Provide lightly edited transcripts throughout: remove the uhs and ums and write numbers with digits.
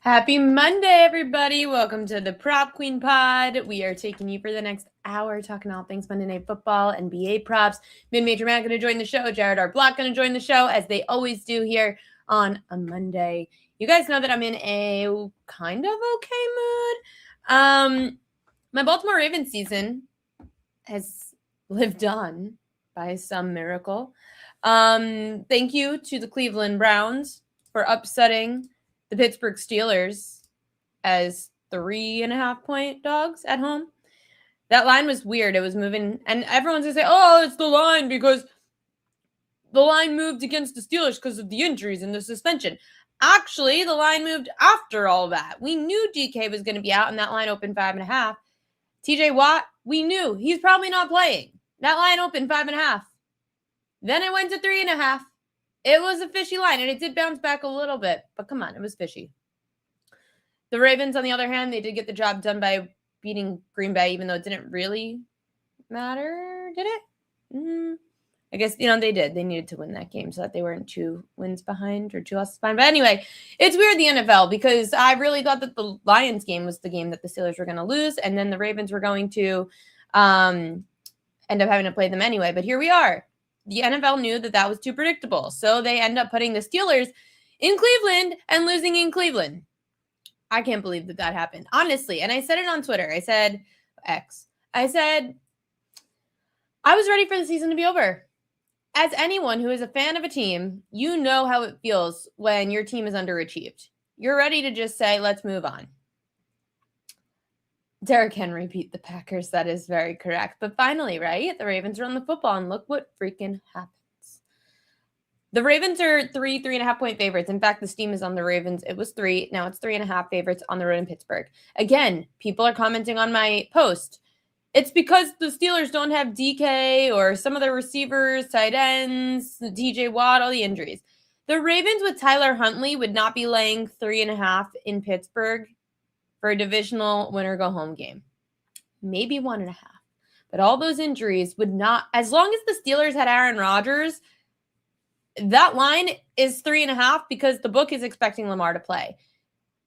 Happy Monday, everybody. Welcome to the Prop Queen Pod. We are taking you for the next hour talking all things Monday Night Football, NBA props. Mid-Major Matt going to join the show. Jared R. Block going to join the show, as they always do here on a Monday. You guys know that I'm in a kind of okay mood. My Baltimore Ravens season has lived on by some miracle. Thank you to the Cleveland Browns for upsetting the Pittsburgh Steelers as 3.5-point dogs at home. That line was weird. It was moving, and everyone's going to say, oh, it's the line because the line moved against the Steelers because of the injuries and the suspension. Actually, the line moved after all that. We knew DK was going to be out, and that line opened 5.5. TJ Watt, we knew he's probably not playing. That line opened 5.5. Then it went to 3.5. It was a fishy line, and it did bounce back a little bit, but come on, it was fishy. The Ravens, on the other hand, they did get the job done by beating Green Bay, even though it didn't really matter, did it? I guess, they did. They needed to win that game so that they weren't 2 wins behind or 2 losses behind. But anyway, it's weird, the NFL, because I really thought that the Lions game was the game that the Steelers were going to lose, and then the Ravens were going to end up having to play them anyway. But here we are. The NFL knew that that was too predictable, so they end up putting the Steelers in Cleveland and losing in Cleveland. I can't believe that happened, honestly. And I said it on Twitter. I said, I was ready for the season to be over. As anyone who is a fan of a team, you know how it feels when your team is underachieved. You're ready to just say, let's move on. Derrick Henry beat the Packers. That is very correct. But finally, right? The Ravens run the football, and look what freaking happens. The Ravens are 3.5-point favorites. In fact, the steam is on the Ravens. It was 3. Now it's 3.5 favorites on the road in Pittsburgh. Again, people are commenting on my post. It's because the Steelers don't have DK or some of their receivers, tight ends, TJ Watt, all the injuries. The Ravens with Tyler Huntley would not be laying 3.5 in Pittsburgh for a divisional winner-go-home game. Maybe 1.5. But all those injuries would not, as long as the Steelers had Aaron Rodgers, that line is 3.5 because the book is expecting Lamar to play.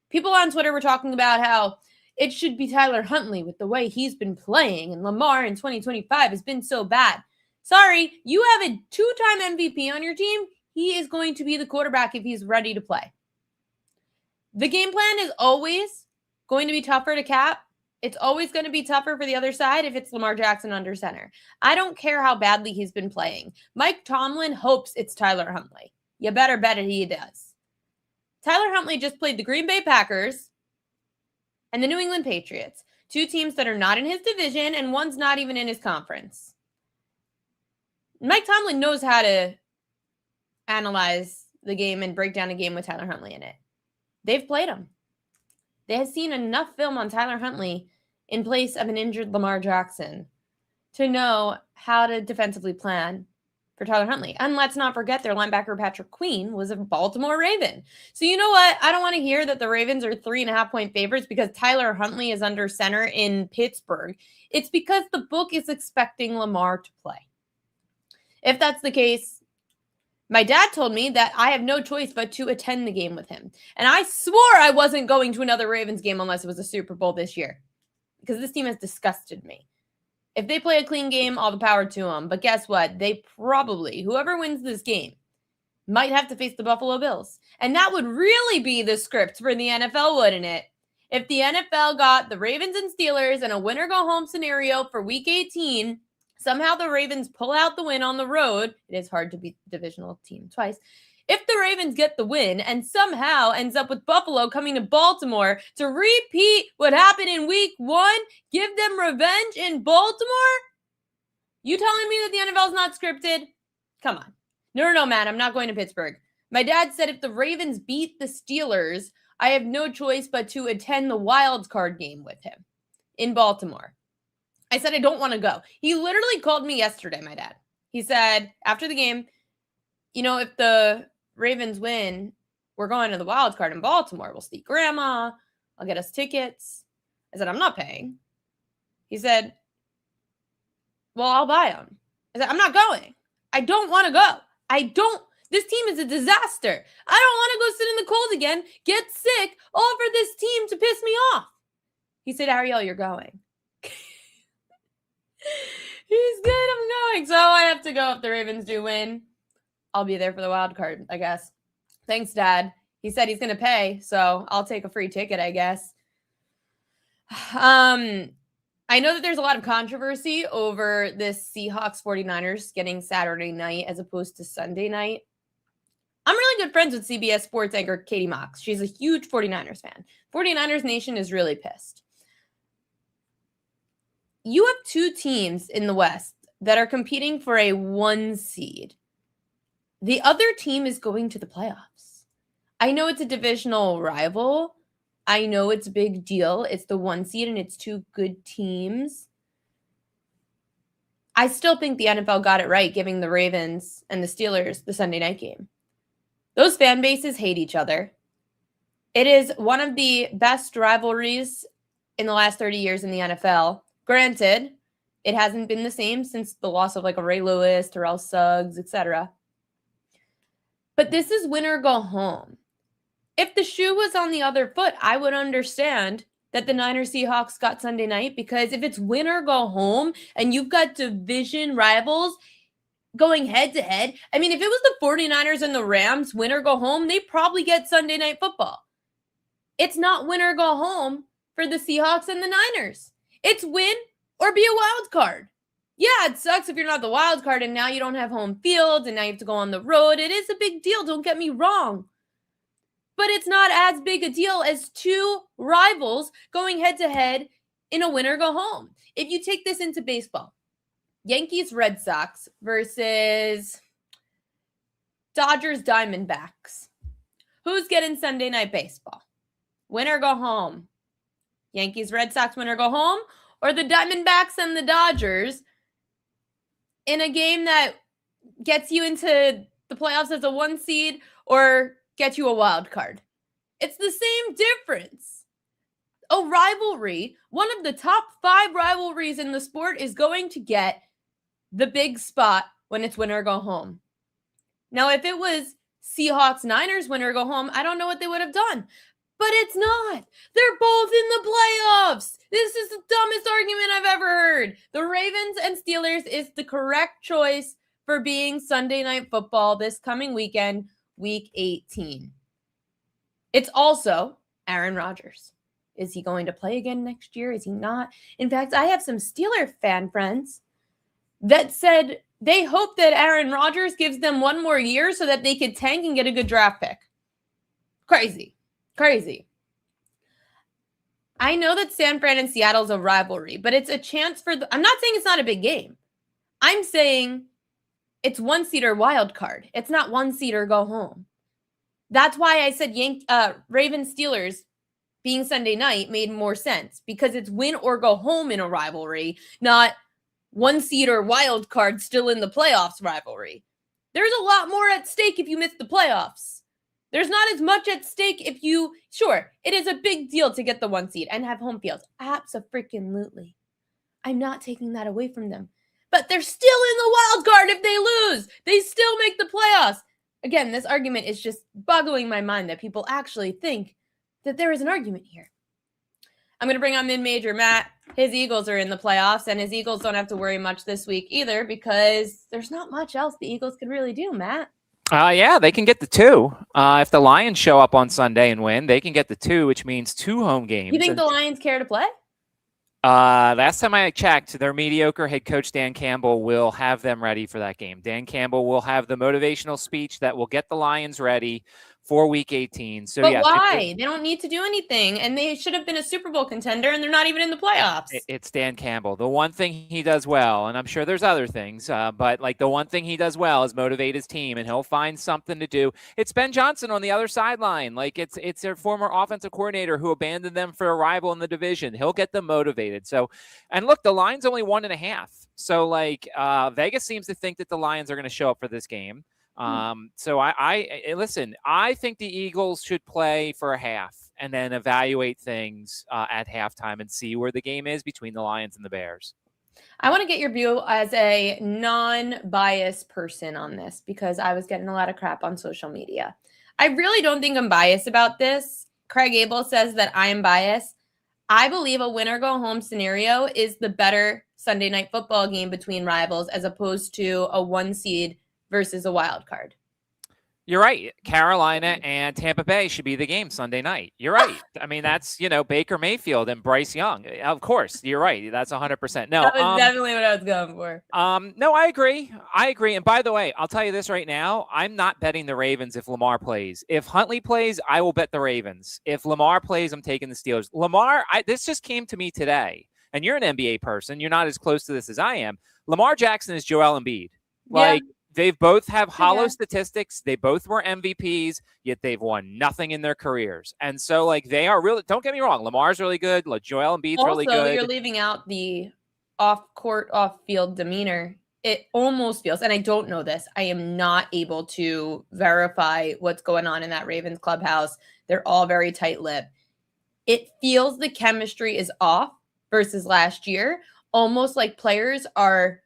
People on Twitter were talking about how it should be Tyler Huntley with the way he's been playing, and Lamar in 2025 has been so bad. Sorry, you have a 2-time MVP on your team. He is going to be the quarterback if he's ready to play. The game plan is always going to be tougher to cap. It's always going to be tougher for the other side if it's Lamar Jackson under center. I don't care how badly he's been playing. Mike Tomlin hopes it's Tyler Huntley. You better bet it he does. Tyler Huntley just played the Green Bay Packers and the New England Patriots, 2 teams that are not in his division, and one's not even in his conference. Mike Tomlin knows how to analyze the game and break down a game with Tyler Huntley in it. They've played him. They have seen enough film on Tyler Huntley in place of an injured Lamar Jackson to know how to defensively plan for Tyler Huntley. And let's not forget their linebacker Patrick Queen was a Baltimore Raven. So you know what? I don't want to hear that the Ravens are 3.5-point favorites because Tyler Huntley is under center in Pittsburgh. It's because the book is expecting Lamar to play. If that's the case, my dad told me that I have no choice but to attend the game with him. And I swore I wasn't going to another Ravens game unless it was a Super Bowl this year. Because this team has disgusted me. If they play a clean game, all the power to them. But guess what? They probably, whoever wins this game, might have to face the Buffalo Bills. And that would really be the script for the NFL, wouldn't it? If the NFL got the Ravens and Steelers in a winner-go-home scenario for Week 18, somehow the Ravens pull out the win on the road. It is hard to beat the divisional team twice. If the Ravens get the win and somehow ends up with Buffalo coming to Baltimore to repeat what happened in Week 1, give them revenge in Baltimore? You telling me that the NFL is not scripted? Come on. No, man, I'm not going to Pittsburgh. My dad said if the Ravens beat the Steelers, I have no choice but to attend the wild card game with him in Baltimore. I said I don't want to go. He literally called me yesterday, my dad. He said, after the game, if the Ravens win, we're going to the wild card in Baltimore. We'll see Grandma. I'll get us tickets. I said, I'm not paying. He said, well, I'll buy them. I said, I'm not going. I don't want to go. This team is a disaster. I don't want to go sit in the cold again, get sick, all for this team to piss me off. He said, Ariel, you're going. He's good, I'm going. So I have to go if the Ravens do win. I'll be there for the wild card, I guess. Thanks, Dad. He said he's going to pay, so I'll take a free ticket, I guess. I know that there's a lot of controversy over this Seahawks 49ers getting Saturday night as opposed to Sunday night. I'm really good friends with CBS Sports anchor Katie Mox. She's a huge 49ers fan. 49ers Nation is really pissed. You have two teams in the West that are competing for a 1 seed. The other team is going to the playoffs. I know it's a divisional rival. I know it's a big deal. It's the 1 seed and it's two good teams. I still think the NFL got it right giving the Ravens and the Steelers the Sunday night game. Those fan bases hate each other. It is one of the best rivalries in the last 30 years in the NFL. Granted, it hasn't been the same since the loss of like a Ray Lewis, Terrell Suggs, etc. But this is win or go home. If the shoe was on the other foot, I would understand that the Niners Seahawks got Sunday night, because if it's win or go home and you've got division rivals going head to head, I mean, if it was the 49ers and the Rams win or go home, they probably get Sunday night football. It's not win or go home for the Seahawks and the Niners. It's win or be a wild card. Yeah, it sucks if you're not the wild card and now you don't have home field and now you have to go on the road. It is a big deal, don't get me wrong. But it's not as big a deal as two rivals going head-to-head in a win or go home. If you take this into baseball, Yankees Red Sox versus Dodgers Diamondbacks. Who's getting Sunday night baseball? Win or go home? Yankees Red Sox win or go home? Or the Diamondbacks and the Dodgers in a game that gets you into the playoffs as a 1 seed or get you a wild card? It's the same difference. A rivalry, one of the top 5 rivalries in the sport, is going to get the big spot when it's win or go home. Now, if it was Seahawks Niners win or go home, I don't know what they would have done. But it's not. They're both in the playoffs. This is the dumbest argument I've ever heard. The Ravens and Steelers is the correct choice for being Sunday night football this coming weekend, week 18. It's also Aaron Rodgers. Is he going to play again next year? Is he not? In fact, I have some Steeler fan friends that said they hope that Aaron Rodgers gives them 1 more year so that they could tank and get a good draft pick. Crazy. I know that San Fran and Seattle is a rivalry, but it's a chance for I'm not saying it's not a big game. I'm saying it's 1 seed or wild card. It's not 1 seed or go home. That's why I said Ravens Steelers being Sunday night made more sense, because it's win or go home in a rivalry, not 1 seed or wild card still in the playoffs rivalry. There's a lot more at stake if you miss the playoffs. There's not as much at stake if you, sure, it is a big deal to get the 1 seed and have home field. Abso-freaking-lutely. I'm not taking that away from them. But they're still in the wild card if they lose. They still make the playoffs. Again, this argument is just boggling my mind that people actually think that there is an argument here. I'm going to bring on mid-major Matt. His Eagles are in the playoffs, and his Eagles don't have to worry much this week either, because there's not much else the Eagles could really do, Matt. Yeah, they can get the 2. If the Lions show up on Sunday and win, they can get the 2, which means 2 home games. You think the Lions care to play? Last time I checked, their mediocre head coach Dan Campbell will have them ready for that game. Dan Campbell will have the motivational speech that will get the Lions ready for week 18. So, but why? They don't need to do anything, and they should have been a Super Bowl contender, and they're not even in the playoffs. It's Dan Campbell. The one thing he does well, and I'm sure there's other things, but like the one thing he does well is motivate his team, and he'll find something to do. It's Ben Johnson on the other sideline. Like it's their former offensive coordinator who abandoned them for a rival in the division. He'll get them motivated. So, and look, the line's only 1.5. So like Vegas seems to think that the Lions are going to show up for this game. So I listen, I think the Eagles should play for a half and then evaluate things at halftime and see where the game is between the Lions and the Bears. I want to get your view as a non-biased person on this because I was getting a lot of crap on social media. I really don't think I'm biased about this. Craig Abel says that I am biased. I believe a winner go home scenario is the better Sunday night football game between rivals as opposed to a 1 seed versus a wild card. You're right. Carolina and Tampa Bay should be the game Sunday night. You're right. I mean, that's, Baker Mayfield and Bryce Young. Of course, you're right. That's 100%. No, that was definitely what I was going for. No, I agree. And by the way, I'll tell you this right now. I'm not betting the Ravens if Lamar plays. If Huntley plays, I will bet the Ravens. If Lamar plays, I'm taking the Steelers. Lamar, this just came to me today, and you're an NBA person. You're not as close to this as I am. Lamar Jackson is Joel Embiid. Like, they both have hollow statistics. They both were MVPs, yet they've won nothing in their careers. And so, like, they are really, don't get me wrong, Lamar's really good. Joel Embiid's really good. Also, you're leaving out the off-court, off-field demeanor. It almost feels, and I don't know this, I am not able to verify what's going on in that Ravens clubhouse. They're all very tight-lipped. It feels the chemistry is off versus last year, almost like players are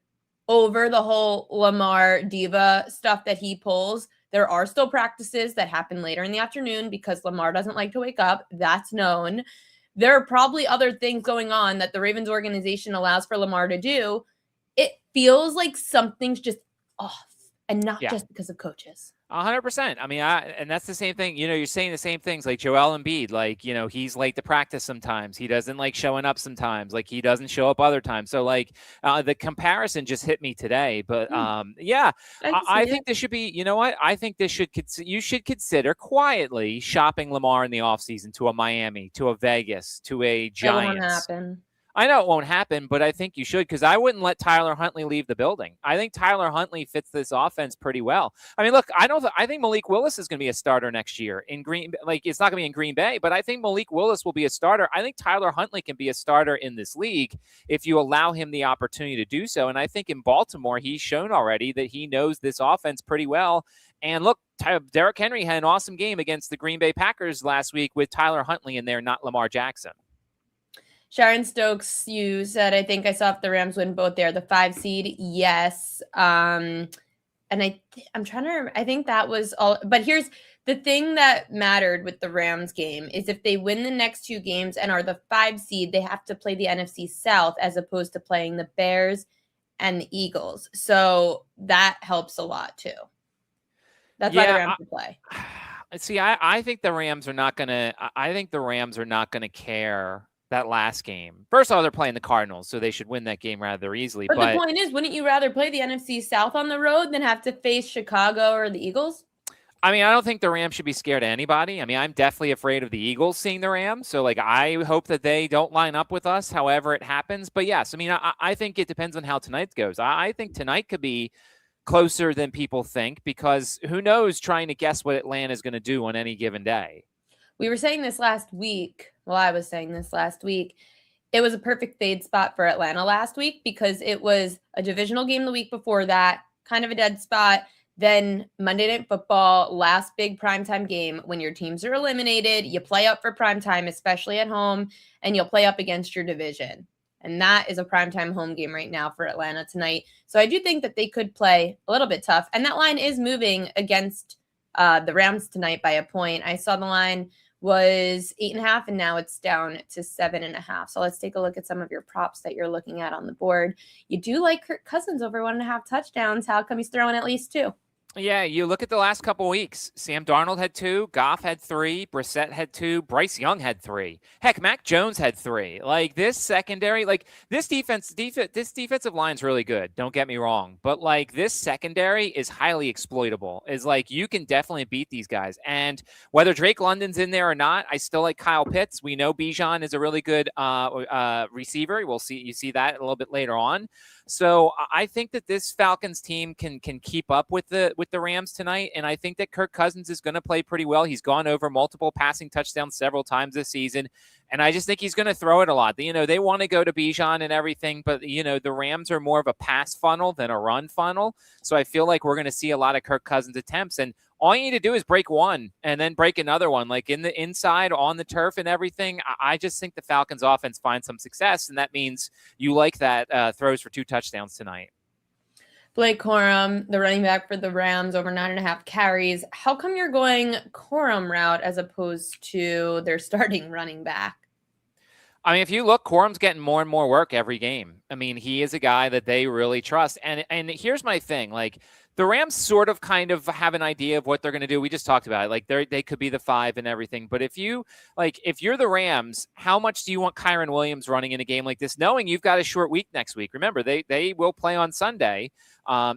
over the whole Lamar diva stuff that he pulls. There are still practices that happen later in the afternoon because Lamar doesn't like to wake up. That's known. There are probably other things going on that the Ravens organization allows for Lamar to do. It feels like something's just off, and not just because of coaches. 100%. I mean, and that's the same thing. You're saying the same things like Joel Embiid. Like, he's late to practice sometimes. He doesn't like showing up sometimes. Like, he doesn't show up other times. So, like, the comparison just hit me today. But I think this should be. You know what? I think this you should consider quietly shopping Lamar in the offseason to a Miami, to a Vegas, to a Giants. It won't happen. I know it won't happen, but I think you should, because I wouldn't let Tyler Huntley leave the building. I think Tyler Huntley fits this offense pretty well. I mean, look, I think Malik Willis is going to be a starter next year in Green. Like, it's not going to be in Green Bay, but I think Malik Willis will be a starter. I think Tyler Huntley can be a starter in this league if you allow him the opportunity to do so. And I think in Baltimore, he's shown already that he knows this offense pretty well. And look, Derrick Henry had an awesome game against the Green Bay Packers last week with Tyler Huntley in there, not Lamar Jackson. Sharon Stokes, you said, I think I saw if the Rams win both there. The 5 seed, yes. And I'm trying to remember. I think that was all. But here's the thing that mattered with the Rams game is if they win the next 2 games and are the 5 seed, they have to play the NFC South as opposed to playing the Bears and the Eagles. So that helps a lot too. That's why the Rams will play. See, I think the Rams are not gonna. I think the Rams are not gonna care that last game. First of all, they're playing the Cardinals, so they should win that game rather easily. But the point is, wouldn't you rather play the NFC South on the road than have to face Chicago or the Eagles? I mean, I don't think the Rams should be scared of anybody. I mean, I'm definitely afraid of the Eagles seeing the Rams. So, like, I hope that they don't line up with us however it happens. But, yes, I mean, I think it depends on how tonight goes. I think tonight could be closer than people think because who knows trying to guess what Atlanta is going to do on any given day. We were saying this last week. Well, I was saying this last week. It was a perfect fade spot for Atlanta last week because it was a divisional game the week before that, kind of a dead spot. Then Monday Night Football, last big primetime game. When your teams are eliminated, you play up for primetime, especially at home, and you'll play up against your division. And that is a primetime home game right now for Atlanta tonight. So I do think that they could play a little bit tough. And that line is moving against the Rams tonight by a point. I saw the line was 8.5, and now it's down to 7.5. So let's take a look at some of your props that you're looking at on the board. You do like Kirk Cousins over 1.5 touchdowns. How come he's throwing at least 2? Yeah, you look at the last couple of weeks. Sam Darnold had 2, Goff had 3, Brissett had 2, Bryce Young had 3. Heck, Mac Jones had 3. Like, this secondary, like, this defensive line's really good. Don't get me wrong. But, like, this secondary is highly exploitable. Is like, you can definitely beat these guys. And whether Drake London's in there or not, I still like Kyle Pitts. We know Bijan is a really good receiver. We'll see. You see that a little bit later on. So I think that this Falcons team can keep up with the with the Rams tonight, and I think that Kirk Cousins is going to play pretty well. He's gone over multiple passing touchdowns several times this season, and I just think he's going to throw it a lot. They want to go to Bijan and everything, but, the Rams are more of a pass funnel than a run funnel, so I feel like we're going to see a lot of Kirk Cousins attempts, and all you need to do is break one and then break another one, like in the inside on the turf and everything. I just think the Falcons offense finds some success, and that means you like that throws for 2 touchdowns tonight. Blake Corum, the running back for the Rams, over 9.5 carries. How come you're going Corum route as opposed to their starting running back? I mean, if you look, Corum's getting more and more work every game. I mean, he is a guy that they really trust. And here's my thing. Like, the Rams sort of kind of have an idea of what they're going to do. We just talked about it. Like, they could be the 5 and everything. But if you're the Rams, how much do you want Kyren Williams running in a game like this, knowing you've got a short week next week? Remember, they will play on Sunday.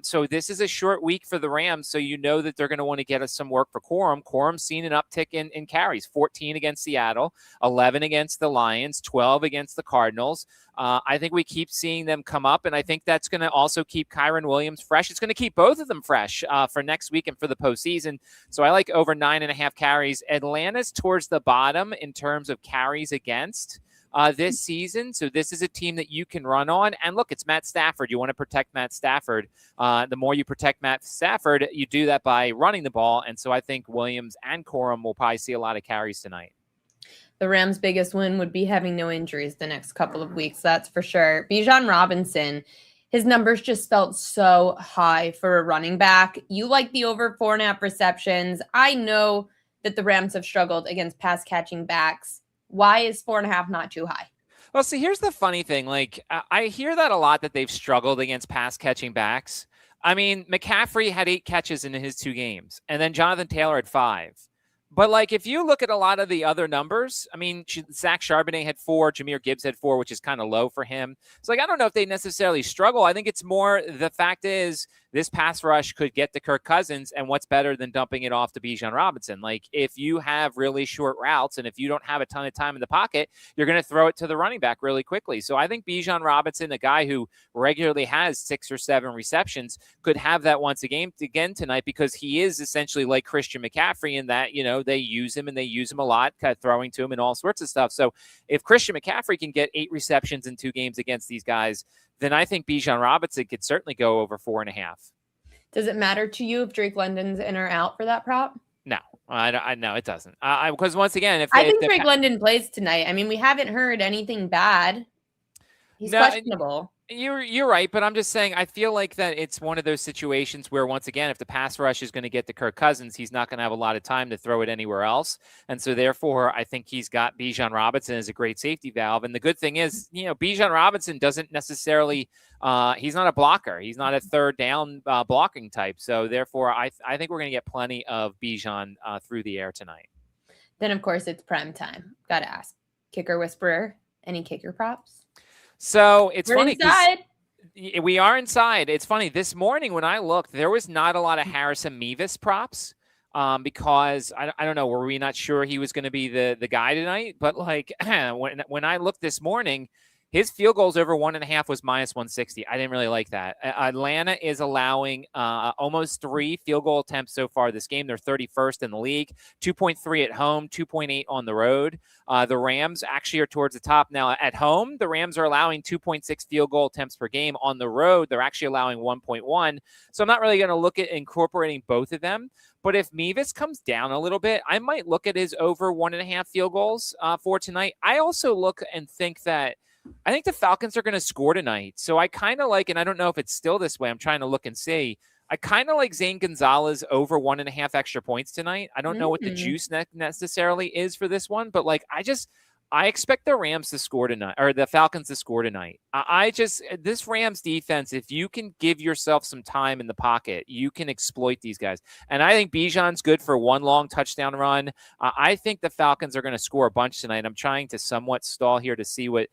So this is a short week for the Rams. So that they're going to want to get us some work for Corum. Corum's seen an uptick in carries, 14 against Seattle, 11 against the Lions, 12 against the Cardinals. I think we keep seeing them come up, and I think that's going to also keep Kyren Williams fresh. It's going to keep both of them fresh for next week and for the postseason. So I like over 9.5 carries. Atlanta's towards the bottom in terms of carries against this season. So this is a team that you can run on. And look, it's Matt Stafford. You want to protect Matt Stafford. The more you protect Matt Stafford, you do that by running the ball. And so I think Williams and Corum will probably see a lot of carries tonight. The Rams' biggest win would be having no injuries the next couple of weeks. That's for sure. Bijan Robinson, his numbers just felt so high for a running back. You like the over 4.5 receptions. I know that the Rams have struggled against pass catching backs. Why is 4.5 not too high? Well, see, here's the funny thing. Like, I hear that a lot, that they've struggled against pass catching backs. I mean, McCaffrey had 8 catches in his 2 games, and then Jonathan Taylor had 5. But, like, if you look at a lot of the other numbers, I mean, Zach Charbonnet had 4, Jahmyr Gibbs had 4, which is kind of low for him. So, like, I don't know if they necessarily struggle. I think it's more the fact is this pass rush could get to Kirk Cousins, and what's better than dumping it off to Bijan Robinson? Like, if you have really short routes and if you don't have a ton of time in the pocket, you're going to throw it to the running back really quickly. So I think Bijan Robinson, a guy who regularly has 6 or 7 receptions, could have that once again tonight, because he is essentially like Christian McCaffrey in that, they use him and they use him a lot, kind of throwing to him and all sorts of stuff. So if Christian McCaffrey can get 8 receptions in 2 games against these guys, then I think Bijan Robinson could certainly go over 4.5. Does it matter to you if Drake London's in or out for that prop? No, no, it doesn't. Because once again, I think Drake London plays tonight. I mean, we haven't heard anything bad. He's questionable. You're right, but I'm just saying, I feel like that it's one of those situations where, once again, if the pass rush is going to get to Kirk Cousins, he's not going to have a lot of time to throw it anywhere else. And so therefore, I think he's got Bijan Robinson as a great safety valve. And the good thing is, Bijan Robinson doesn't necessarily, he's not a blocker. He's not a third down blocking type. So therefore, I think we're going to get plenty of Bijan through the air tonight. Then, of course, it's prime time. Got to ask. Kicker Whisperer, any kicker props? So it's We're funny. Inside. We are inside. It's funny. This morning when I looked, there was not a lot of Harrison Mevis props because I don't know. Were we not sure he was going to be the guy tonight? But like when I looked this morning, his field goals over 1.5 was -160. I didn't really like that. Atlanta is allowing almost 3 field goal attempts so far this game. They're 31st in the league, 2.3 at home, 2.8 on the road. The Rams actually are towards the top. Now, at home, the Rams are allowing 2.6 field goal attempts per game. On the road, they're actually allowing 1.1. So I'm not really going to look at incorporating both of them. But if Mevis comes down a little bit, I might look at his over 1.5 field goals for tonight. I also look and think that I think the Falcons are going to score tonight. So I kind of like, and I don't know if it's still this way, I'm trying to look and see. I kind of like Zane Gonzalez over 1.5 extra points tonight. I don't know what the juice necessarily is for this one, but like, I expect the Rams to score tonight, or the Falcons to score tonight. This Rams defense, if you can give yourself some time in the pocket, you can exploit these guys. And I think Bijan's good for 1 long touchdown run. I think the Falcons are going to score a bunch tonight. I'm trying to somewhat stall here to see what.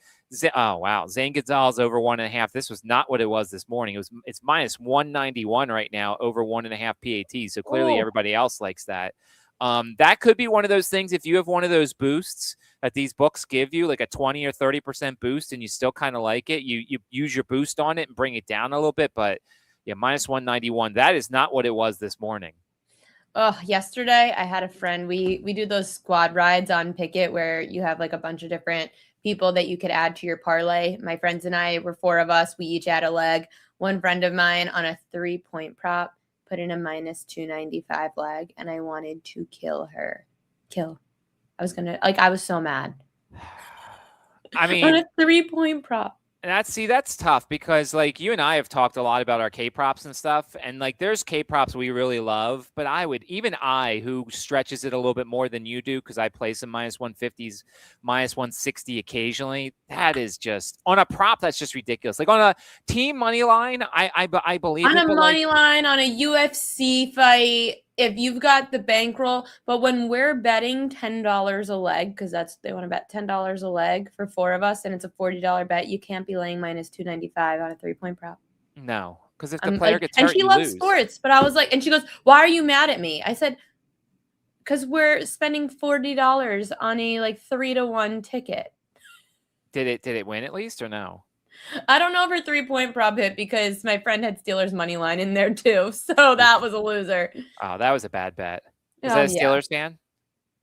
Oh, wow. Zane Gonzalez over 1.5. This was not what it was this morning. It's -191 right now over 1.5 PAT. So clearly everybody else likes that. That could be one of those things. If you have one of those boosts that these books give you, like a 20 or 30% boost, and you still kind of like it, you use your boost on it and bring it down a little bit. But Yeah, minus 191. That is not what it was this morning. Oh, yesterday I had a friend. We do those squad rides on Picket where you have like a bunch of different people that you could add to your parlay. My friends and I were 4 of us. We each had a leg. One friend of mine on a 3-point prop put in a minus 295 leg, and I wanted to kill her. I was so mad. I mean, on a 3-point prop. That's tough because like you and I have talked a lot about our K props and stuff, and like there's K props we really love, but I who stretches it a little bit more than you do because I play some minus 150s, minus 160 occasionally. That is just on a prop that's just ridiculous. Like on a team money line, I believe on it, a money line on a UFC fight. If you've got the bankroll, but when we're betting $10 a leg, because they want to bet $10 a leg for 4 of us, and it's a $40 bet, you can't be laying minus 295 on a 3-point prop. No, because if the player gets hurt, and she loves sports, but I was like, and she goes, "Why are you mad at me?" I said, "Because we're spending $40 on a like 3-to-1 ticket." Did it win at least or no? I don't know if her 3-point prop hit because my friend had Steelers money line in there too. So that was a loser. Oh, that was a bad bet. Was that a Steelers fan?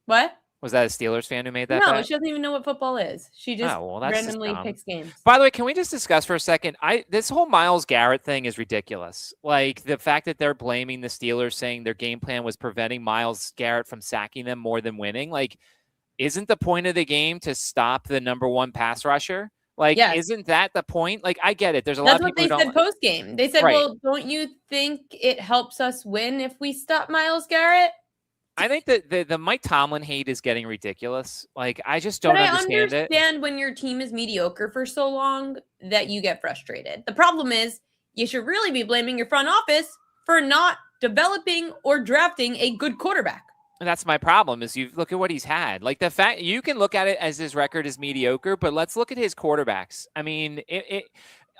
What? Was that a Steelers fan who made that bet? No, she doesn't even know what football is. She just randomly picks games. By the way, can we just discuss for a second? This whole Myles Garrett thing is ridiculous. Like the fact that they're blaming the Steelers, saying their game plan was preventing Myles Garrett from sacking them more than winning. Like, isn't the point of the game to stop the number 1 pass rusher? Like, Isn't that the point? Like, I get it. There's a lot of people who don't. That's what they said post game. They said, "Well, don't you think it helps us win if we stop Myles Garrett?" I think that the Mike Tomlin hate is getting ridiculous. Like, I just don't understand it. I understand when your team is mediocre for so long that you get frustrated. The problem is you should really be blaming your front office for not developing or drafting a good quarterback. And that's my problem is you look at what he's had. Like the fact you can look at it as his record is mediocre, but let's look at his quarterbacks. I mean,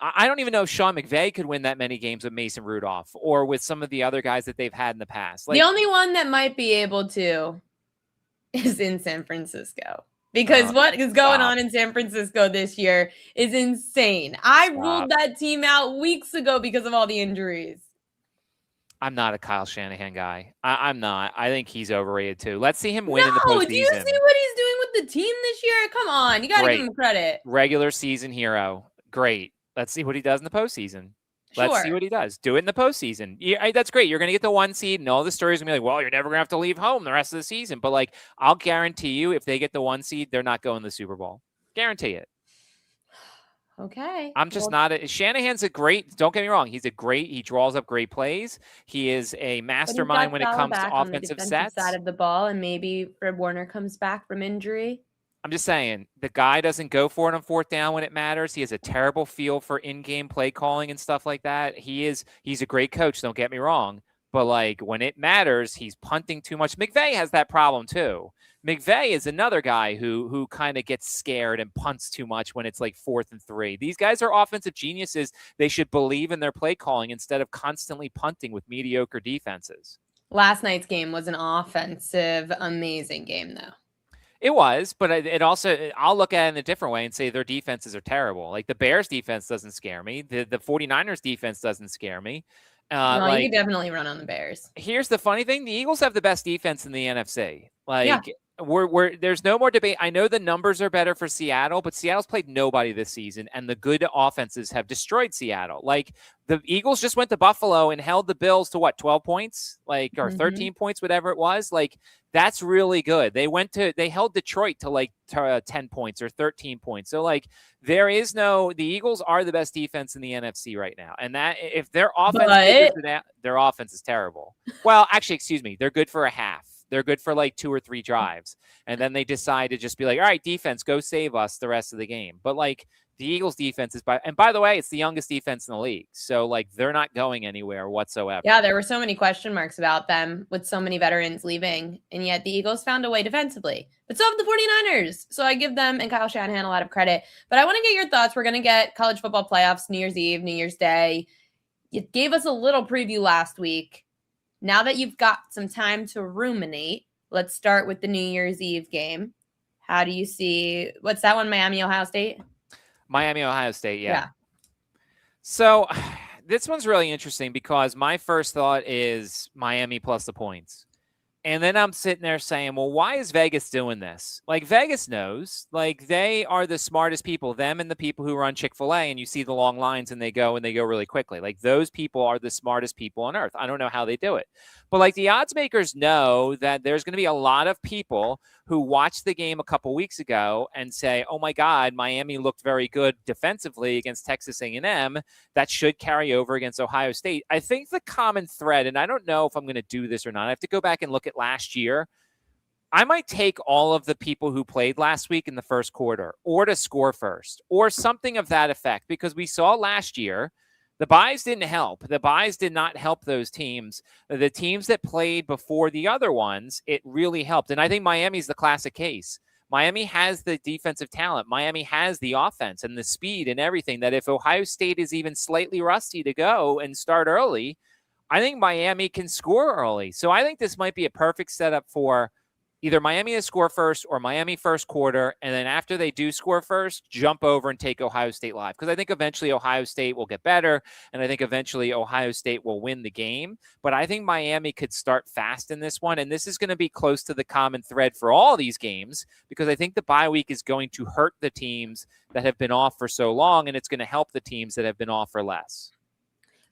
I don't even know if Sean McVay could win that many games with Mason Rudolph or with some of the other guys that they've had in the past. Like, the only one that might be able to is in San Francisco. Because what is going on in San Francisco this year is insane. I ruled that team out weeks ago because of all the injuries. I'm not a Kyle Shanahan guy. I'm not. I think he's overrated too. Let's see him win in the postseason. Do you see what he's doing with the team this year? Come on. You got to give him credit. Regular season hero. Great. Let's see what he does in the postseason. Let's see what he does. Do it in the postseason. Yeah, that's great. You're going to get the 1 seed, and all the stories are going to be like, well, you're never going to have to leave home the rest of the season. But, like, I'll guarantee you if they get the 1 seed, they're not going to the Super Bowl. Guarantee it. Okay. I'm just Shanahan's a great, don't get me wrong, he draws up great plays. He is a mastermind when it comes to offensive sets. Side of the ball, and maybe Fred Warner comes back from injury. I'm just saying, the guy doesn't go for it on 4th down when it matters. He has a terrible feel for in-game play calling and stuff like that. He's a great coach, don't get me wrong. But, like, when it matters, he's punting too much. McVay has that problem, too. McVay is another guy who kind of gets scared and punts too much when it's, like, 4th and 3. These guys are offensive geniuses. They should believe in their play calling instead of constantly punting with mediocre defenses. Last night's game was an offensive, amazing game, though. It was, but it also, I'll look at it in a different way and say their defenses are terrible. Like, the Bears defense doesn't scare me. The 49ers defense doesn't scare me. No, you could definitely run on the Bears. Here's the funny thing. The Eagles have the best defense in the NFC. Like, there's no more debate. I know the numbers are better for Seattle, but Seattle's played nobody this season, and the good offenses have destroyed Seattle. Like, the Eagles just went to Buffalo and held the Bills to 12 points, like, or 13 points, whatever it was. Like, that's really good. They held Detroit to 10 points or 13 points. So, like, the Eagles are the best defense in the NFC right now. And that if their offense is terrible. Well, actually, excuse me. They're good for a half. They're good for like 2 or 3 drives. And then they decide to just be like, all right, defense, go save us the rest of the game. But, like, the Eagles defense is by the way, it's the youngest defense in the league. So, like, they're not going anywhere whatsoever. Yeah, there were so many question marks about them with so many veterans leaving. And yet the Eagles found a way defensively. But so have the 49ers. So I give them and Kyle Shanahan a lot of credit. But I want to get your thoughts. We're going to get college football playoffs, New Year's Eve, New Year's Day. You gave us a little preview last week. Now that you've got some time to ruminate, let's start with the New Year's Eve game. How do you see, what's that one, Miami, Ohio State? Miami, Ohio State, yeah. So this one's really interesting because my first thought is Miami plus the points. And then I'm sitting there saying, well, why is Vegas doing this? Like, Vegas knows, like, they are the smartest people, them and the people who run Chick-fil-A, and you see the long lines and they go really quickly. Like, those people are the smartest people on earth. I don't know how they do it. But, like, the odds makers know that there's going to be a lot of people who watched the game a couple weeks ago and say, oh, my God, Miami looked very good defensively against Texas A&M. That should carry over against Ohio State. I think the common thread, and I don't know if I'm going to do this or not, I have to go back and look at last year. I might take all of the people who played last week in the first quarter or to score first or something of that effect, because we saw last year the buys didn't help. The buys did not help those teams. The teams that played before the other ones, it really helped. And I think Miami's the classic case. Miami has the defensive talent. Miami has the offense and the speed and everything that if Ohio State is even slightly rusty to go and start early, I think Miami can score early. So I think this might be a perfect setup for either Miami to score first or Miami first quarter. And then after they do score first, jump over and take Ohio State live. Because I think eventually Ohio State will get better. And I think eventually Ohio State will win the game. But I think Miami could start fast in this one. And this is going to be close to the common thread for all these games, because I think the bye week is going to hurt the teams that have been off for so long. And it's going to help the teams that have been off for less.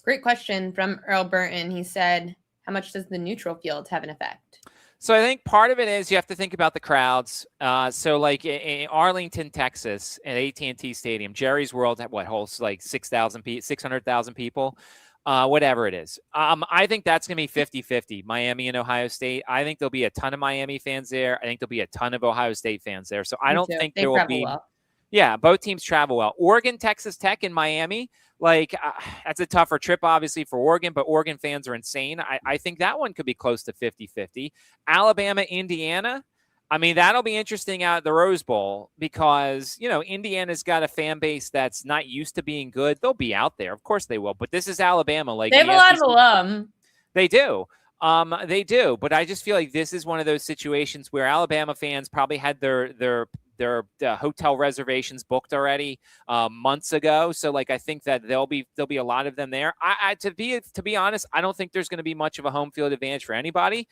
Great question from Earl Burton. He said, how much does the neutral field have an effect? So I think part of it is you have to think about the crowds. So like in Arlington, Texas, at AT&T Stadium, Jerry's World, holds like 600,000 people, whatever it is. I think that's going to be 50-50, Miami and Ohio State. I think there'll be a ton of Miami fans there. I think there'll be a ton of Ohio State fans there. So I don't think there will be. Well. Yeah, both teams travel well. Oregon, Texas Tech, and Miami, that's a tougher trip, obviously, for Oregon, but Oregon fans are insane. I think that one could be close to 50-50. Alabama, Indiana, I mean, that'll be interesting out at the Rose Bowl because, Indiana's got a fan base that's not used to being good. They'll be out there. Of course they will. But this is Alabama. Like, they have a lot of alum. They do. They do. But I just feel like this is one of those situations where Alabama fans probably had their hotel reservations booked already months ago. So I think that there'll be a lot of them there. To be honest, I don't think there's going to be much of a home field advantage for anybody.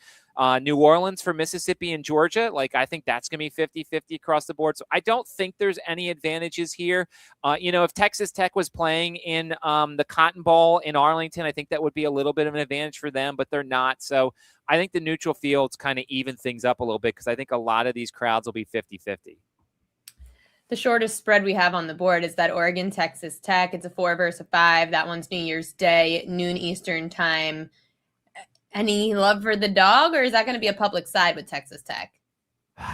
New Orleans for Mississippi and Georgia, I think that's going to be 50-50 across the board. So I don't think there's any advantages here. If Texas Tech was playing in the Cotton Bowl in Arlington, I think that would be a little bit of an advantage for them, but they're not. So I think the neutral fields kind of even things up a little bit because I think a lot of these crowds will be 50-50. The shortest spread we have on the board is that Oregon, Texas Tech. It's a 4 versus 5. That one's New Year's Day, noon Eastern time. Any love for the dog, or is that going to be a public side with Texas Tech?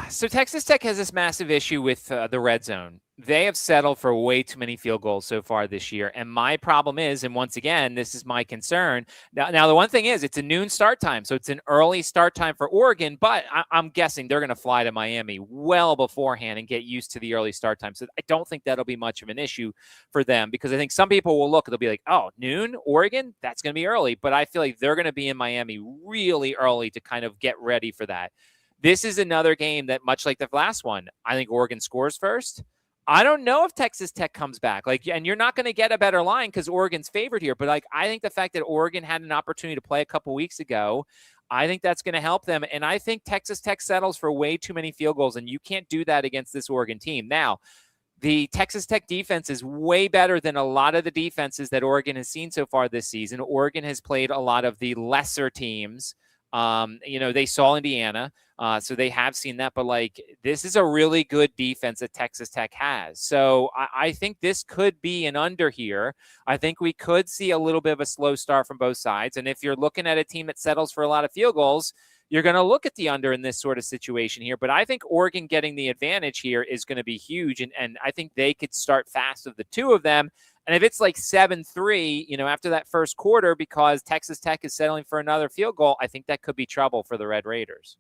So Texas Tech has this massive issue with the red zone. They have settled for way too many field goals so far this year. And my problem is, and once again, this is my concern. Now the one thing is it's a noon start time. So it's an early start time for Oregon, but I'm guessing they're going to fly to Miami well beforehand and get used to the early start time. So I don't think that'll be much of an issue for them because I think some people will look, they'll be like, oh, noon, Oregon, that's going to be early. But I feel like they're going to be in Miami really early to kind of get ready for that. This is another game that, much like the last one, I think Oregon scores first. I don't know if Texas Tech comes back. And you're not going to get a better line because Oregon's favored here. But I think the fact that Oregon had an opportunity to play a couple weeks ago, I think that's going to help them. And I think Texas Tech settles for way too many field goals, and you can't do that against this Oregon team. Now, the Texas Tech defense is way better than a lot of the defenses that Oregon has seen so far this season. Oregon has played a lot of the lesser teams. They saw Indiana, so they have seen that. But this is a really good defense that Texas Tech has. So I think this could be an under here. I think we could see a little bit of a slow start from both sides. And if you're looking at a team that settles for a lot of field goals, you're going to look at the under in this sort of situation here. But I think Oregon getting the advantage here is going to be huge. And I think they could start fast of the two of them. And if it's 7-3, after that first quarter, because Texas Tech is settling for another field goal, I think that could be trouble for the Red Raiders.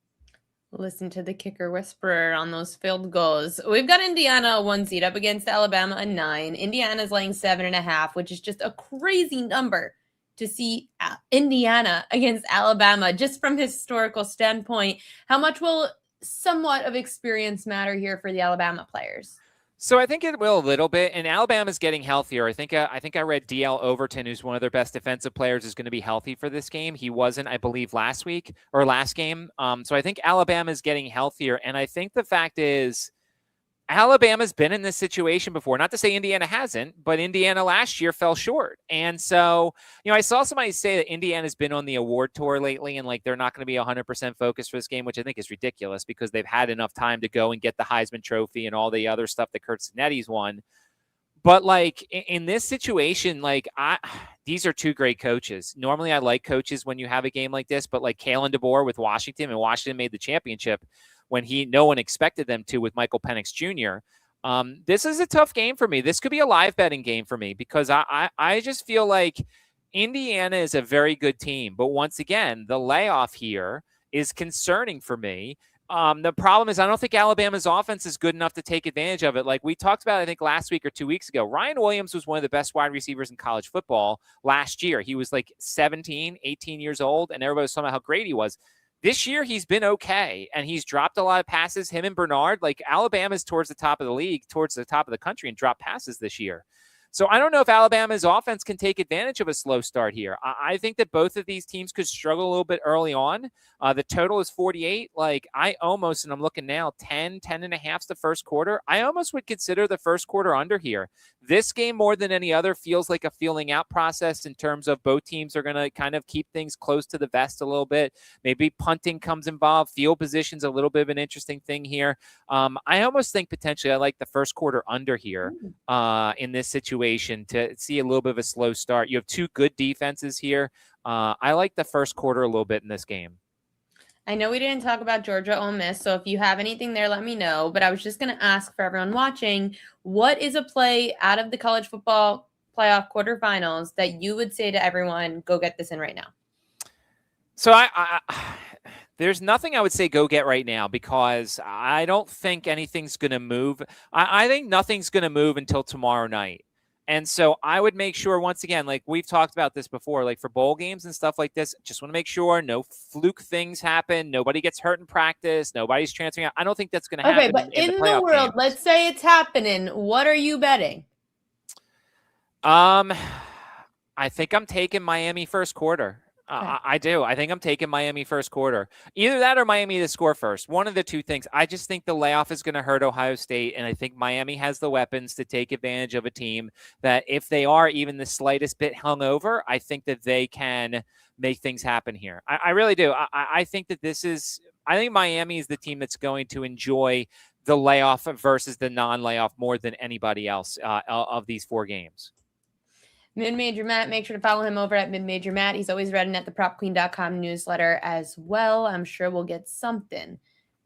Listen to the kicker whisperer on those field goals. We've got Indiana 1 seed up against Alabama a 9. Indiana's laying 7.5, which is just a crazy number to see Indiana against Alabama, just from historical standpoint. How much will somewhat of experience matter here for the Alabama players? So I think it will a little bit, and Alabama's getting healthier. I think I read DL Overton, who's one of their best defensive players, is going to be healthy for this game. He wasn't, I believe, last week or last game. So I think Alabama's getting healthier, and I think the fact is Alabama's been in this situation before. Not to say Indiana hasn't, but Indiana last year fell short. And so, I saw somebody say that Indiana's been on the award tour lately and like they're not going to be 100% focused for this game, which I think is ridiculous because they've had enough time to go and get the Heisman Trophy and all the other stuff that Kurt Sinetti's won. But like in this situation, these are two great coaches. Normally I like coaches when you have a game like this, but like Kalen DeBoer with Washington, and Washington made the championship when no one expected them to with Michael Penix Jr. This is a tough game for me. This could be a live betting game for me because I just feel like Indiana is a very good team. But once again, the layoff here is concerning for me. The problem is I don't think Alabama's offense is good enough to take advantage of it. Like we talked about, I think last week or 2 weeks ago, Ryan Williams was one of the best wide receivers in college football last year. He was like 17, 18 years old, and everybody was talking about how great he was. This year, he's been okay, and he's dropped a lot of passes. Him and Bernard, like Alabama's towards the top of the league, towards the top of the country, and dropped passes this year. So I don't know if Alabama's offense can take advantage of a slow start here. I think that both of these teams could struggle a little bit early on. The total is 48. Like I almost, and I'm looking now, 10 and a half's the first quarter. I almost would consider the first quarter under here. This game more than any other feels like a feeling out process in terms of both teams are going to kind of keep things close to the vest a little bit. Maybe punting comes involved. Field position's a little bit of an interesting thing here. I almost think potentially I like the first quarter under here in this situation to see a little bit of a slow start. You have two good defenses here. I like the first quarter a little bit in this game. I know we didn't talk about Georgia Ole Miss, so if you have anything there, let me know. But I was just going to ask for everyone watching, what is a play out of the college football playoff quarterfinals that you would say to everyone, go get this in right now? So there's nothing I would say go get right now because I don't think anything's going to move. I think nothing's going to move until tomorrow night. And so I would make sure, once again, like we've talked about this before, like for bowl games and stuff like this, just want to make sure no fluke things happen. Nobody gets hurt in practice. Nobody's transferring out. I don't think that's going to happen. Okay, but in the world, let's say it's happening. What are you betting? I think I'm taking Miami first quarter. I do. I think I'm taking Miami first quarter. Either that or Miami to score first. One of the two things. I just think the layoff is going to hurt Ohio State, and I think Miami has the weapons to take advantage of a team that if they are even the slightest bit hungover, I think that they can make things happen here. I really do. I think that I think Miami is the team that's going to enjoy the layoff versus the non-layoff more than anybody else of these four games. Mid-Major Matt, make sure to follow him over at Mid-Major Matt. He's always written at the PropQueen.com newsletter as well. I'm sure we'll get something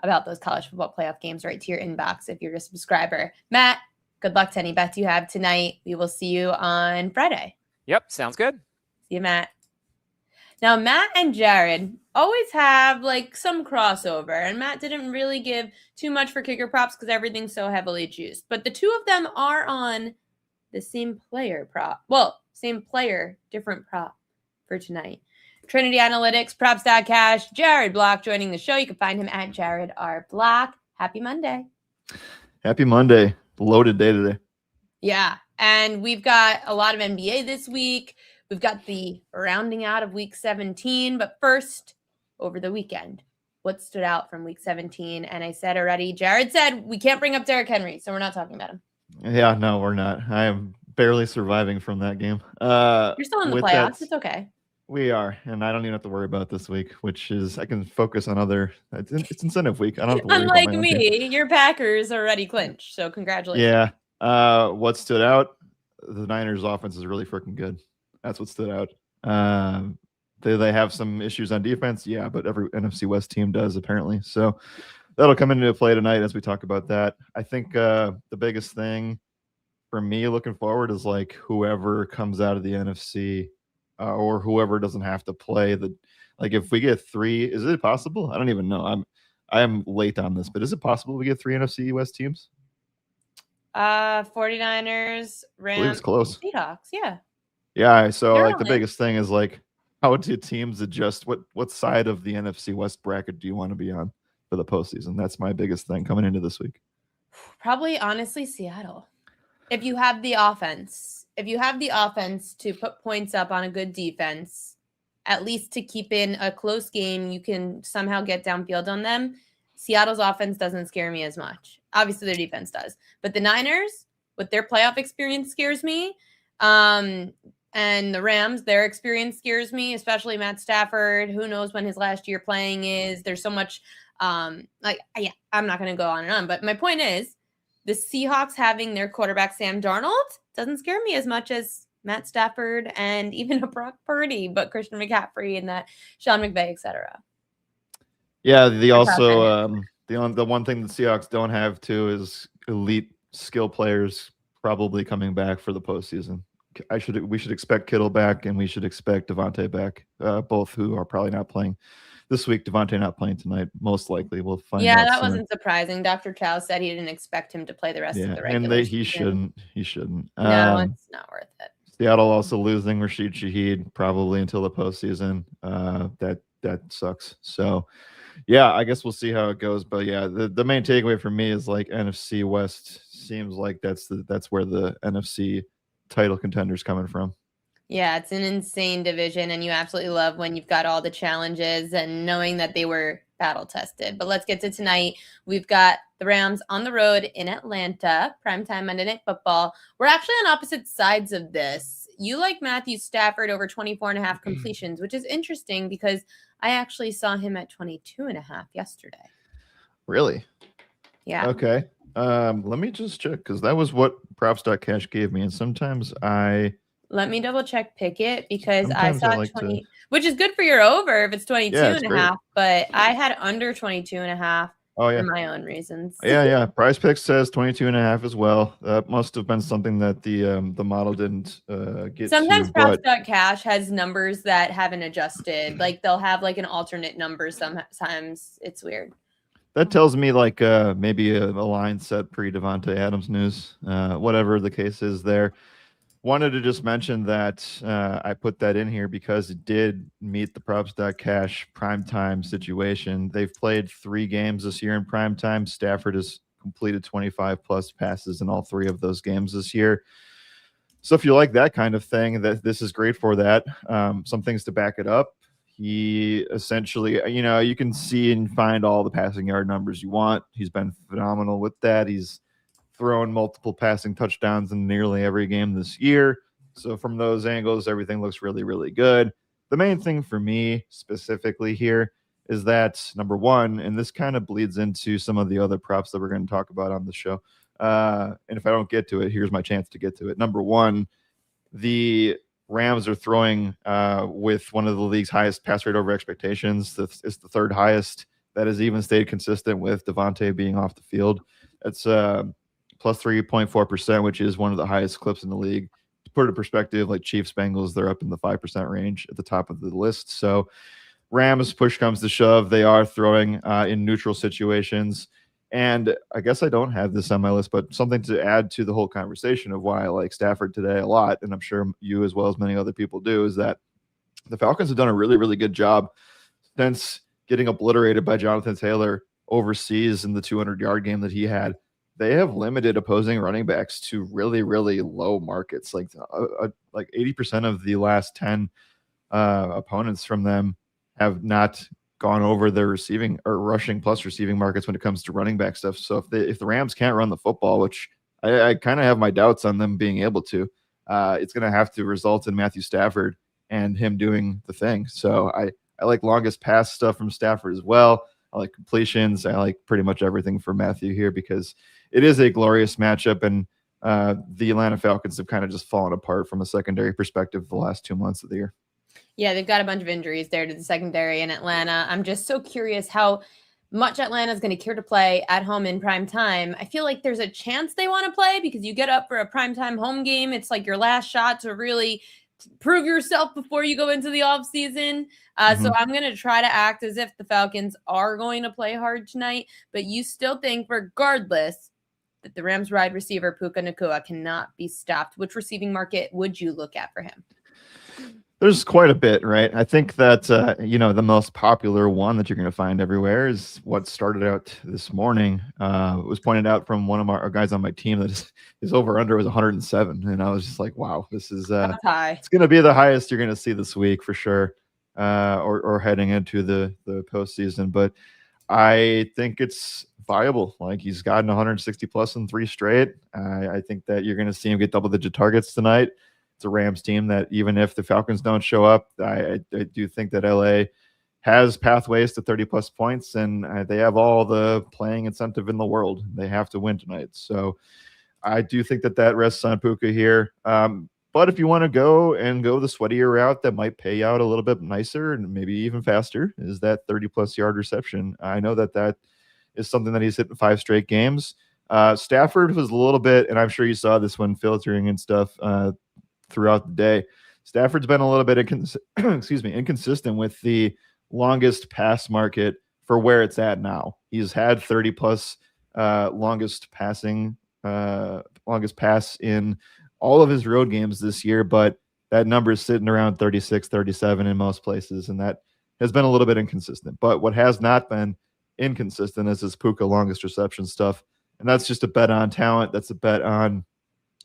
about those college football playoff games right to your inbox if you're a subscriber. Matt, good luck to any bets you have tonight. We will see you on Friday. Yep, sounds good. See you, Matt. Now, Matt and Jared always have like some crossover, and Matt didn't really give too much for kicker props because everything's so heavily juiced. But the two of them are on the same player prop. Well, same player, different prop for tonight. Trinity Analytics, Props.Cash, Jared Block joining the show. You can find him at Jared R. Block. Happy Monday. Happy Monday. Loaded day today. Yeah. And we've got a lot of NBA this week. We've got the rounding out of week 17. But first, over the weekend, what stood out from week 17? And I said already, Jared said we can't bring up Derrick Henry, so we're not talking about him. Yeah, no, we're not. I am barely surviving from that game. You're still in the playoffs. It's okay. We are, and I don't even have to worry about this week, which is I can focus on other. It's incentive week. I don't have to worry Unlike about me, your Packers already clinched, so congratulations. Yeah. What stood out? The Niners' offense is really freaking good. That's what stood out. They have some issues on defense, yeah, but every NFC West team does apparently. So that'll come into play tonight as we talk about that. I think the biggest thing for me looking forward is like whoever comes out of the NFC or whoever doesn't have to play. Like if we get three, is it possible? I don't even know. I am late on this, but is it possible we get three NFC West teams? 49ers, Rams, close. Seahawks, yeah. Yeah, so like the biggest thing is like how do teams adjust? What side of the NFC West bracket do you want to be on for the postseason? That's my biggest thing coming into this week. Probably, honestly, Seattle. If you have the offense to put points up on a good defense, at least to keep in a close game, you can somehow get downfield on them. Seattle's offense doesn't scare me as much. Obviously, their defense does. But the Niners, with their playoff experience, scares me. And the Rams, their experience scares me, especially Matt Stafford. Who knows when his last year playing is? There's so much, I'm not going to go on and on. But my point is, the Seahawks having their quarterback, Sam Darnold, doesn't scare me as much as Matt Stafford and even a Brock Purdy, but Christian McCaffrey and that Sean McVay, etc. Yeah, the one thing the Seahawks don't have too is elite skill players probably coming back for the postseason. We should expect Kittle back, and we should expect Devontae back, both who are probably not playing this week. Devontae not playing tonight, most likely. We'll find out. Yeah, that soon. wasn't surprising. Dr. Chow said he didn't expect him to play the rest of the regular season. He shouldn't. No, it's not worth it. Seattle also losing Rashid Shaheed probably until the postseason. That sucks. So, yeah, I guess we'll see how it goes. But yeah, the main takeaway for me is like NFC West seems like that's where the NFC title contenders coming from. Yeah, it's an insane division, and you absolutely love when you've got all the challenges and knowing that they were battle tested. But let's get to tonight. We've got the Rams on the road in Atlanta, primetime Monday Night Football. We're actually on opposite sides of this. You like Matthew Stafford over 24.5 completions, which is interesting because I actually saw him at 22.5 yesterday. Really? Yeah. Okay. Let me just check because that was what props.cash gave me, and sometimes let me double check Pickett because sometimes I saw 20, which is good for your over if it's 22.5, but I had under 22.5 for my own reasons. Yeah. Prize Picks says 22.5 as well. That must have been something that the model didn't get. Sometimes props.cash has numbers that haven't adjusted. Like they'll have like an alternate number. Sometimes it's weird. That tells me like maybe a line set pre Devontae Adams news, whatever the case is there. Wanted to just mention that I put that in here because it did meet the props.cash primetime situation. They've played 3 games this year in primetime. Stafford has completed 25 plus passes in all 3 of those games this year. So if you like that kind of thing, that this is great for that. Some things to back it up. He essentially, you can see and find all the passing yard numbers you want. He's been phenomenal with that. He's thrown multiple passing touchdowns in nearly every game this year. So from those angles, everything looks really, really good. The main thing for me specifically here is that, number one, and this kind of bleeds into some of the other props that we're going to talk about on the show. And if I don't get to it, here's my chance to get to it. Number one, the Rams are throwing with one of the league's highest pass rate over expectations. It's the 3rd highest. That has even stayed consistent with Devontae being off the field. It's plus 3.4%, which is one of the highest clips in the league. To put it in perspective, like Chiefs, Bengals, they're up in the 5% range at the top of the list. So Rams, push comes to shove, they are throwing in neutral situations. And I guess I don't have this on my list, but something to add to the whole conversation of why I like Stafford today a lot, and I'm sure you as well as many other people do, is that the Falcons have done a really, really good job since getting obliterated by Jonathan Taylor overseas in the 200-yard game that he had. They have limited opposing running backs to really, really low markets. Like 80% of the last 10 opponents from them have not gone over their receiving or rushing plus receiving markets when it comes to running back stuff. So if the Rams can't run the football, which I kind of have my doubts on them being able to, it's going to have to result in Matthew Stafford and him doing the thing. So I like longest pass stuff from Stafford as well. I like completions. I like pretty much everything for Matthew here because it is a glorious matchup, and the Atlanta Falcons have kind of just fallen apart from a secondary perspective the last 2 months of the year. Yeah, they've got a bunch of injuries there to the secondary in Atlanta. I'm just so curious how much Atlanta is going to care to play at home in prime time. I feel like there's a chance they want to play because you get up for a primetime home game. It's like your last shot to really prove yourself before you go into the off season. So I'm going to try to act as if the Falcons are going to play hard tonight, but you still think regardless that the Rams wide receiver Puka Nacua cannot be stopped. Which receiving market would you look at for him? There's quite a bit, right? I think that the most popular one that you're going to find everywhere is what started out this morning. It was pointed out from one of our guys on my team that his over under was 107, and I was just like, wow, this is That's high. it's going to be the highest you're going to see this week for sure, or heading into the postseason. But I think it's viable. Like, he's gotten 160 plus in 3 straight. I think that you're going to see him get double-digit targets tonight. It's a Rams team that, even if the Falcons don't show up, I do think that LA has pathways to 30 plus points, and they have all the playing incentive in the world. They have to win tonight. So I do think that rests on Puka here. But if you want to go the sweatier route that might pay out a little bit nicer and maybe even faster, is that 30 plus yard reception. I know that is something that he's hit in 5 straight games. Stafford was a little bit, and I'm sure you saw this one filtering and stuff throughout the day. Stafford's been a little bit inconsistent with the longest pass market for where it's at now. He's had 30 plus longest pass in all of his road games this year, but that number is sitting around 36, 37 in most places, and that has been a little bit inconsistent. But what has not been inconsistent is his Puka longest reception stuff, and that's just a bet on talent. That's a bet on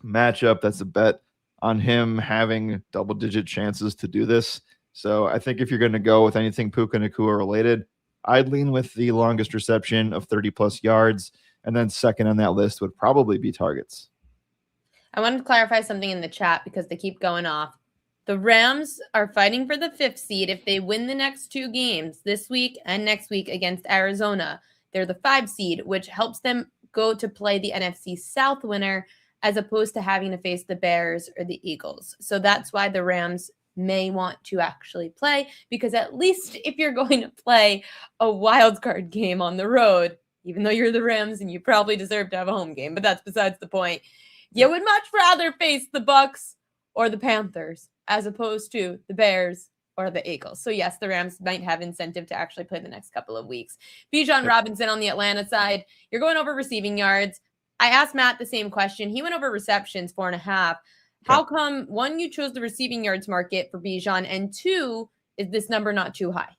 matchup. That's a bet on him having double-digit chances to do this. So I think if you're going to go with anything Puka Nacua related, I'd lean with the longest reception of 30-plus yards, and then second on that list would probably be targets. I wanted to clarify something in the chat because they keep going off. The Rams are fighting for the 5th seed. If they win the next 2 games, this week and next week against Arizona, they're the 5 seed, which helps them go to play the NFC South winner, as opposed to having to face the Bears or the Eagles. So that's why the Rams may want to actually play, because at least if you're going to play a wild card game on the road, even though you're the Rams and you probably deserve to have a home game, but that's besides the point, you would much rather face the Bucs or the Panthers as opposed to the Bears or the Eagles. So yes, the Rams might have incentive to actually play the next couple of weeks. Bijan Robinson on the Atlanta side, you're going over receiving yards. I asked Matt the same question. He went over receptions 4.5. How come, 1, you chose the receiving yards market for Bijan, and 2, is this number not too high?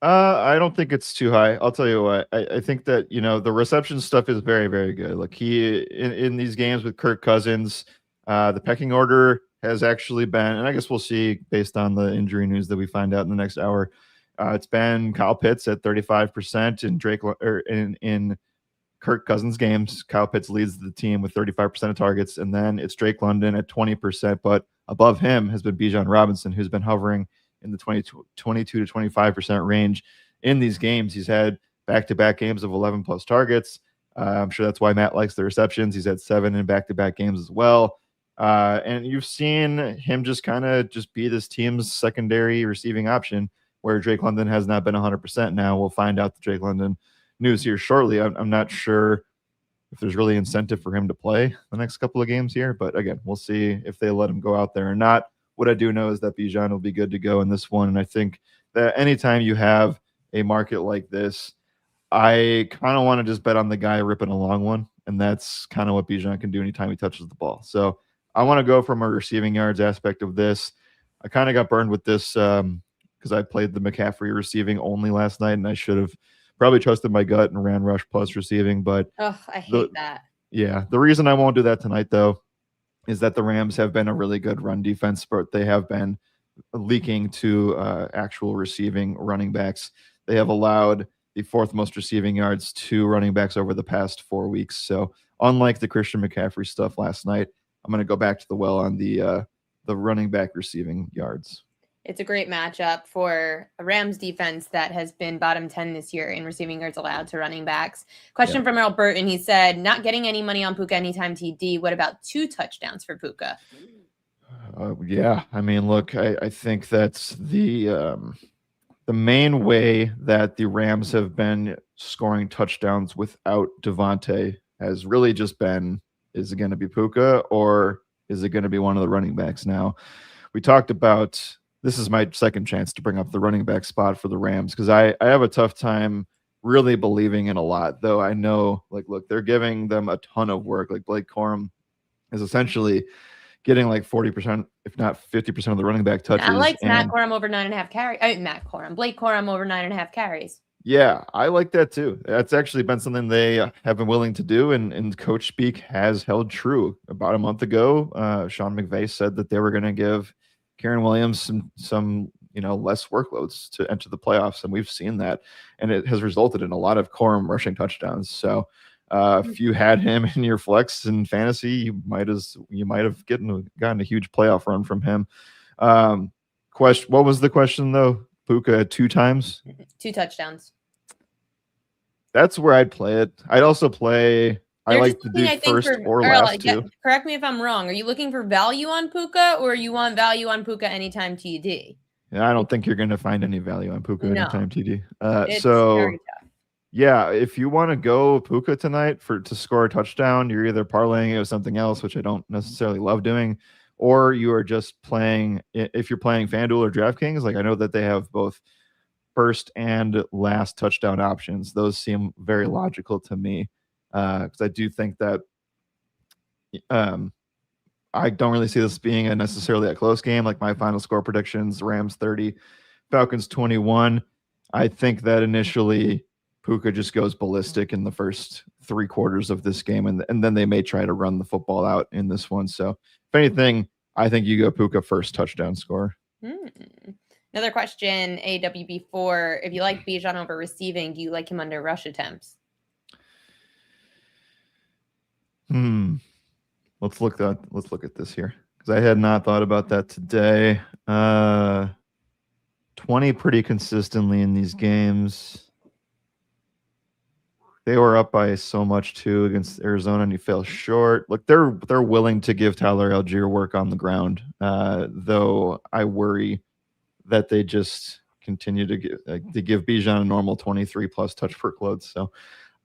I don't think it's too high. I'll tell you what. I think that, the reception stuff is very, very good. Like, he in these games with Kirk Cousins, the pecking order has actually been, and I guess we'll see based on the injury news that we find out in the next hour. It's been Kyle Pitts at 35% and Drake in Kirk Cousins games. Kyle Pitts leads the team with 35% of targets, and then it's Drake London at 20%, but above him has been Bijan Robinson, who's been hovering in the 22 to 25% range in these games. He's had back-to-back games of 11 plus targets. I'm sure that's why Matt likes the receptions. He's had 7 in back-to-back games as well. And you've seen him just be this team's secondary receiving option, where Drake London has not been 100% now. We'll find out the Drake London news here shortly. I'm not sure if there's really incentive for him to play the next couple of games here, but again, we'll see if they let him go out there or not. What I do know is that Bijan will be good to go in this one, and I think that anytime you have a market like this, I kind of want to just bet on the guy ripping a long one, and that's kind of what Bijan can do anytime he touches the ball. So I want to go from a receiving yards aspect of this. I kind of got burned with this because I played the McCaffrey receiving only last night, and I should have probably trusted my gut and ran rush plus receiving. But I hate that. Yeah, the reason I won't do that tonight, though, is that the Rams have been a really good run defense, but they have been leaking to actual receiving running backs. They have allowed the 4th most receiving yards to running backs over the past 4 weeks. So unlike the Christian McCaffrey stuff last night, I'm going to go back to the well on the running back receiving yards. It's a great matchup for a Rams defense that has been bottom 10 this year in receiving yards allowed to running backs. Question from Earl Burton. He said, not getting any money on Puka anytime TD. What about 2 touchdowns for Puka? Yeah. I mean, look, I think that's the main way that the Rams have been scoring touchdowns without Devontae has really just been, is it going to be Puka or is it going to be one of the running backs now? We talked about, this is my second chance to bring up the running back spot for the Rams, because I have a tough time really believing in a lot, though I know, like, look, they're giving them a ton of work. Like, Blake Corum is essentially, getting like 40%, if not 50% of the running back touches. I like Matt Corum over 9.5 carries. Blake Corum over 9.5 carries. Yeah, I like that too. That's actually been something they have been willing to do, and coach speak has held true. About a month ago, Sean McVay said that they were going to give Karen Williams some less workloads to enter the playoffs, and we've seen that, and it has resulted in a lot of Corum rushing touchdowns. So if you had him in your flex in fantasy, you might have gotten a huge playoff run from him. What was the question though? Puka 2 times, 2 touchdowns. That's where I'd play it. I'd also play. I like to do first or last too. Correct me if I'm wrong. Are you looking for value on Puka, or you want value on Puka anytime TD? Yeah, I don't think you're going to find any value on Puka anytime TD. It's very tough. Yeah, if you want to go Puka tonight to score a touchdown, you're either parlaying it with something else, which I don't necessarily love doing, or you are just playing. If you're playing FanDuel or DraftKings, like I know that they have both first and last touchdown options. Those seem very logical to me, because I do think that I don't really see this being necessarily a close game. Like my final score predictions: Rams 30, Falcons 21. I think that initially Puka just goes ballistic in the first 3 quarters of this game, and then they may try to run the football out in this one. So if anything, I think you go Puka first touchdown score. Another question, AWB4. If you like Bijan over receiving, do you like him under rush attempts? Let's look at this here, because I had not thought about that today. 20 pretty consistently in these games. They were up by so much too against Arizona, and you fell short. Look, they're willing to give Tyler Algier work on the ground, though I worry that they just continue to give Bijan a normal 23 plus touch workload. So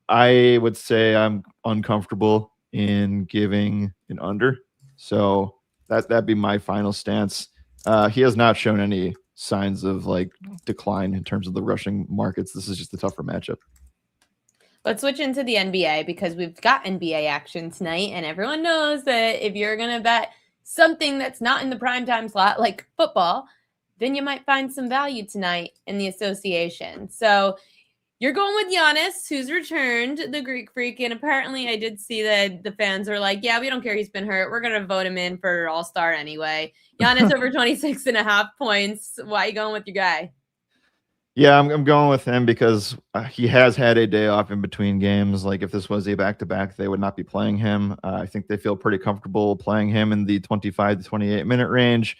I would say I'm uncomfortable in giving an under. So that'd be my final stance. He has not shown any signs of like decline in terms of the rushing markets. This is just a tougher matchup. Let's switch into the NBA, because we've got NBA action tonight, and everyone knows that if you're going to bet something that's not in the primetime slot, like football, then you might find some value tonight in the association. So you're going with Giannis, who's returned, the Greek Freak, and apparently I did see that the fans were like, yeah, we don't care he's been hurt. We're going to vote him in for All-Star anyway. Giannis over 26.5 points. Why are you going with your guy? Yeah, I'm going with him because he has had a day off in between games. Like if this was a back-to-back, they would not be playing him. I think they feel pretty comfortable playing him in the 25 to 28 minute range.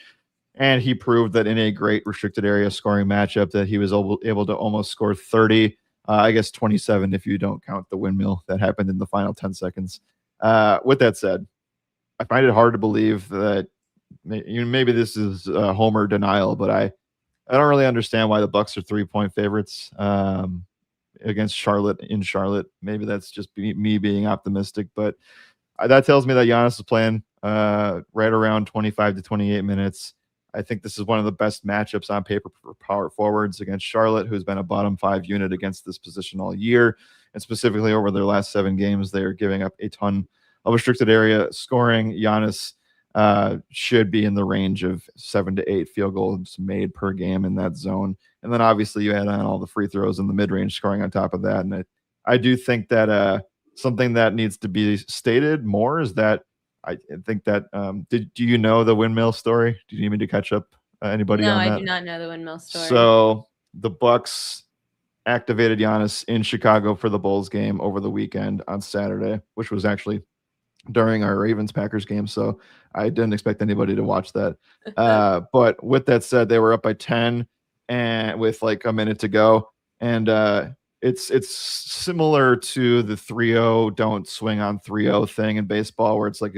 And he proved that in a great restricted area scoring matchup that he was able to almost score 30, I guess 27 if you don't count the windmill that happened in the final 10 seconds. With that said, I find it hard to believe that maybe this is homer denial, but I don't really understand why the Bucks are 3-point favorites against Charlotte in Charlotte. Maybe that's just me being optimistic, but that tells me that Giannis is playing right around 25 to 28 minutes. I think this is one of the best matchups on paper for power forwards against Charlotte, who's been a bottom 5 unit against this position all year. And specifically over their last 7 games, they are giving up a ton of restricted area scoring. Giannis should be in the range of 7 to 8 field goals made per game in that zone. And then obviously you add on all the free throws and the mid-range scoring on top of that. And I do think that something that needs to be stated more is that I think that do you know the windmill story? Do you need me to catch up anybody on that? No, I do not know the windmill story. So the Bucks activated Giannis in Chicago for the Bulls game over the weekend on Saturday, which was actually during our Ravens-Packers game, so I didn't expect anybody to watch that. But with that said, they were up by 10 and with like a minute to go, and it's similar to the 3-0 don't swing on 3-0 thing in baseball, where it's like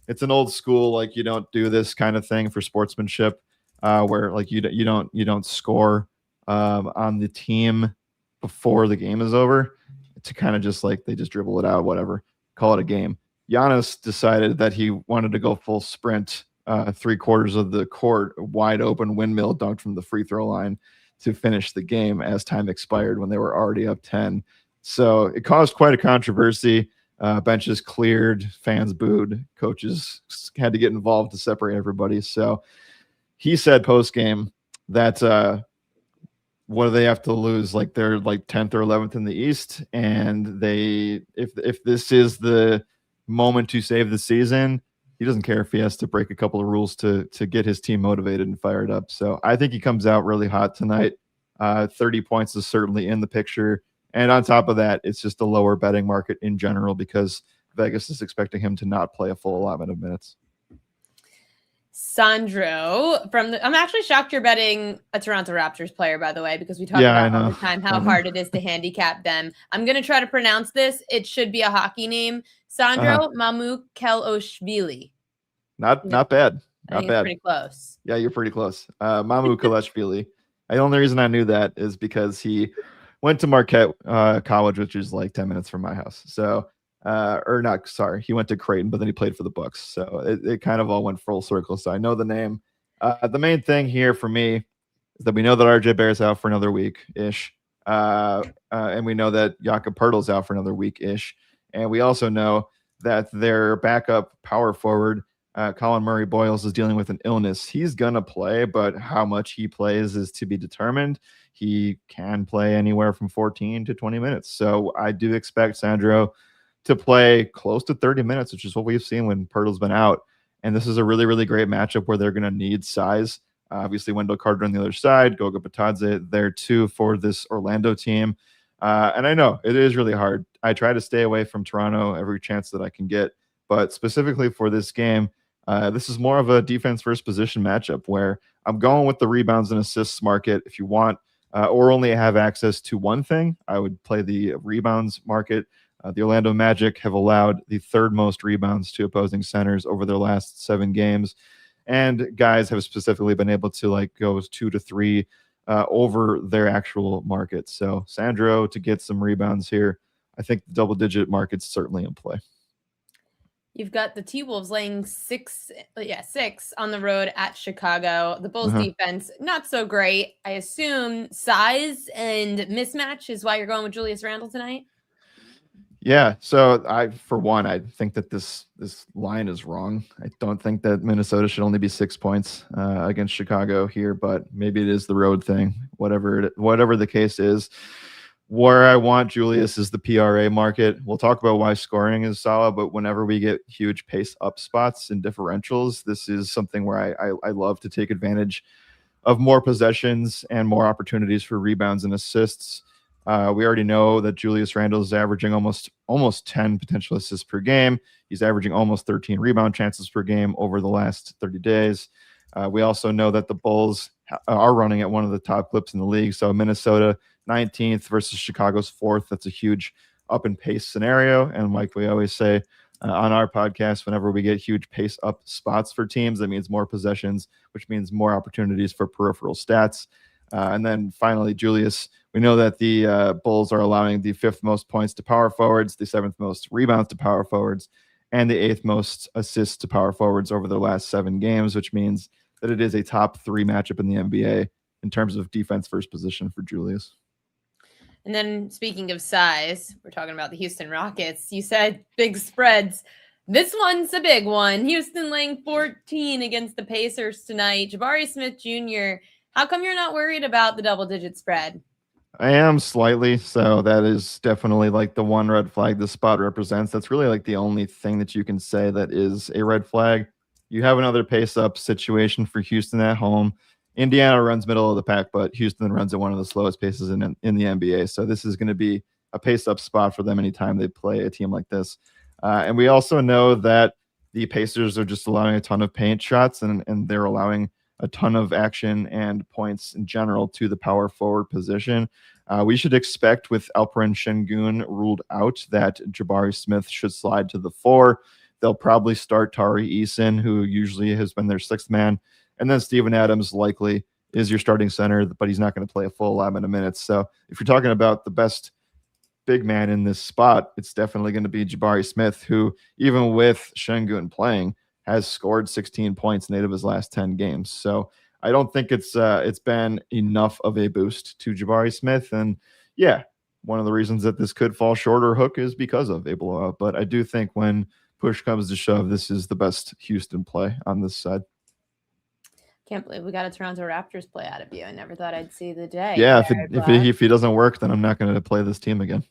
it's an old school like you don't do this kind of thing for sportsmanship, where like you don't score on the team before the game is over, to kind of just like they just dribble it out, whatever, call it a game. Giannis decided that he wanted to go full sprint, 3/4 of the court, wide open windmill dunked from the free throw line to finish the game as time expired when they were already up 10. So it caused quite a controversy. Benches cleared, fans booed, coaches had to get involved to separate everybody. So he said post game that what do they have to lose? Like they're like 10th or 11th in the East, and if this is the moment to save the season, he doesn't care if he has to break a couple of rules to get his team motivated and fired up. So I think he comes out really hot tonight. 30 points is certainly in the picture. And on top of that, it's just a lower betting market in general because Vegas is expecting him to not play a full allotment of minutes. Sandro, I'm actually shocked you're betting a Toronto Raptors player, by the way, because we talk about all the time how hard it is to handicap them. I'm going to try to pronounce this. It should be a hockey name. Sandro Mamukelashvili. Not bad. Not bad. Pretty close. Yeah, you're pretty close. Mamukelashvili. The only reason I knew that is because he went to Marquette College, which is like 10 minutes from my house. So, he went to Creighton, but then he played for the Bucks. So it kind of all went full circle. So I know the name. The main thing here for me is that we know that RJ Barrett's out for another week-ish. And we know that Jakob Poeltl's out for another week-ish. And we also know that their backup power forward, Colin Murray Boyles, is dealing with an illness. He's going to play, but how much he plays is to be determined. He can play anywhere from 14 to 20 minutes. So I do expect Sandro to play close to 30 minutes, which is what we've seen when Poeltl's been out. And this is a really, really great matchup where they're going to need size. Obviously, Wendell Carter on the other side, Goga Batadze there too for this Orlando team. And I know it is really hard. I try to stay away from Toronto every chance that I can get. But specifically for this game, this is more of a defense first position matchup where I'm going with the rebounds and assists market. If you want or only have access to one thing, I would play the rebounds market. The Orlando Magic have allowed the third most rebounds to opposing centers over their last 7 games. And guys have specifically been able to like go 2 to 3 over their actual market. So Sandro to get some rebounds here. I think the double-digit market's certainly in play. You've got the T-Wolves laying 6 on the road at Chicago. The Bulls defense, not so great. I assume size and mismatch is why you're going with Julius Randle tonight? Yeah, so I think that this line is wrong. I don't think that Minnesota should only be 6 points against Chicago here, but maybe it is the road thing. Whatever the case is, where I want Julius is the PRA market. We'll talk about why scoring is solid, but whenever we get huge pace up spots and differentials, this is something where I love to take advantage of more possessions and more opportunities for rebounds and assists. We already know that Julius Randle is averaging almost 10 potential assists per game. He's averaging almost 13 rebound chances per game over the last 30 days. We also know that the Bulls are running at one of the top clips in the league. So Minnesota 19th versus Chicago's 4th. That's a huge up in pace scenario. And like we always say on our podcast, whenever we get huge pace up spots for teams, that means more possessions, which means more opportunities for peripheral stats. And then finally, Julius, we know that the Bulls are allowing the 5th most points to power forwards, the 7th most rebounds to power forwards, and the 8th most assists to power forwards over their last 7 games, which means that it is a top 3 matchup in the NBA in terms of defense first position for Julius. And then speaking of size, we're talking about the Houston Rockets. You said big spreads. This one's a big one. Houston laying 14 against the Pacers tonight. Jabari Smith Jr., how come you're not worried about the double-digit spread? I am slightly. So that is definitely like the one red flag this spot represents. That's really like the only thing that you can say that is a red flag. You have another pace-up situation for Houston at home. Indiana runs middle of the pack, but Houston runs at one of the slowest paces in the NBA. So this is going to be a pace-up spot for them anytime they play a team like this. And we also know that the Pacers are just allowing a ton of paint shots, and they're allowing a ton of action and points in general to the power forward position. We should expect, with Alperen Şengün ruled out, that Jabari Smith should slide to the 4. They'll probably start Tari Eason, who usually has been their 6th man. And then Steven Adams likely is your starting center, but he's not going to play a full 11 minutes. So if you're talking about the best big man in this spot, it's definitely going to be Jabari Smith, who, even with Şengün playing, has scored 16 points in 8 of his last 10 games. So I don't think it's been enough of a boost to Jabari Smith. And yeah, one of the reasons that this could fall short or hook is because of a blowout. But I do think when push comes to shove, this is the best Houston play on this side. Can't believe we got a Toronto Raptors play out of you. I never thought I'd see the day. Yeah, if he doesn't work, then I'm not going to play this team again.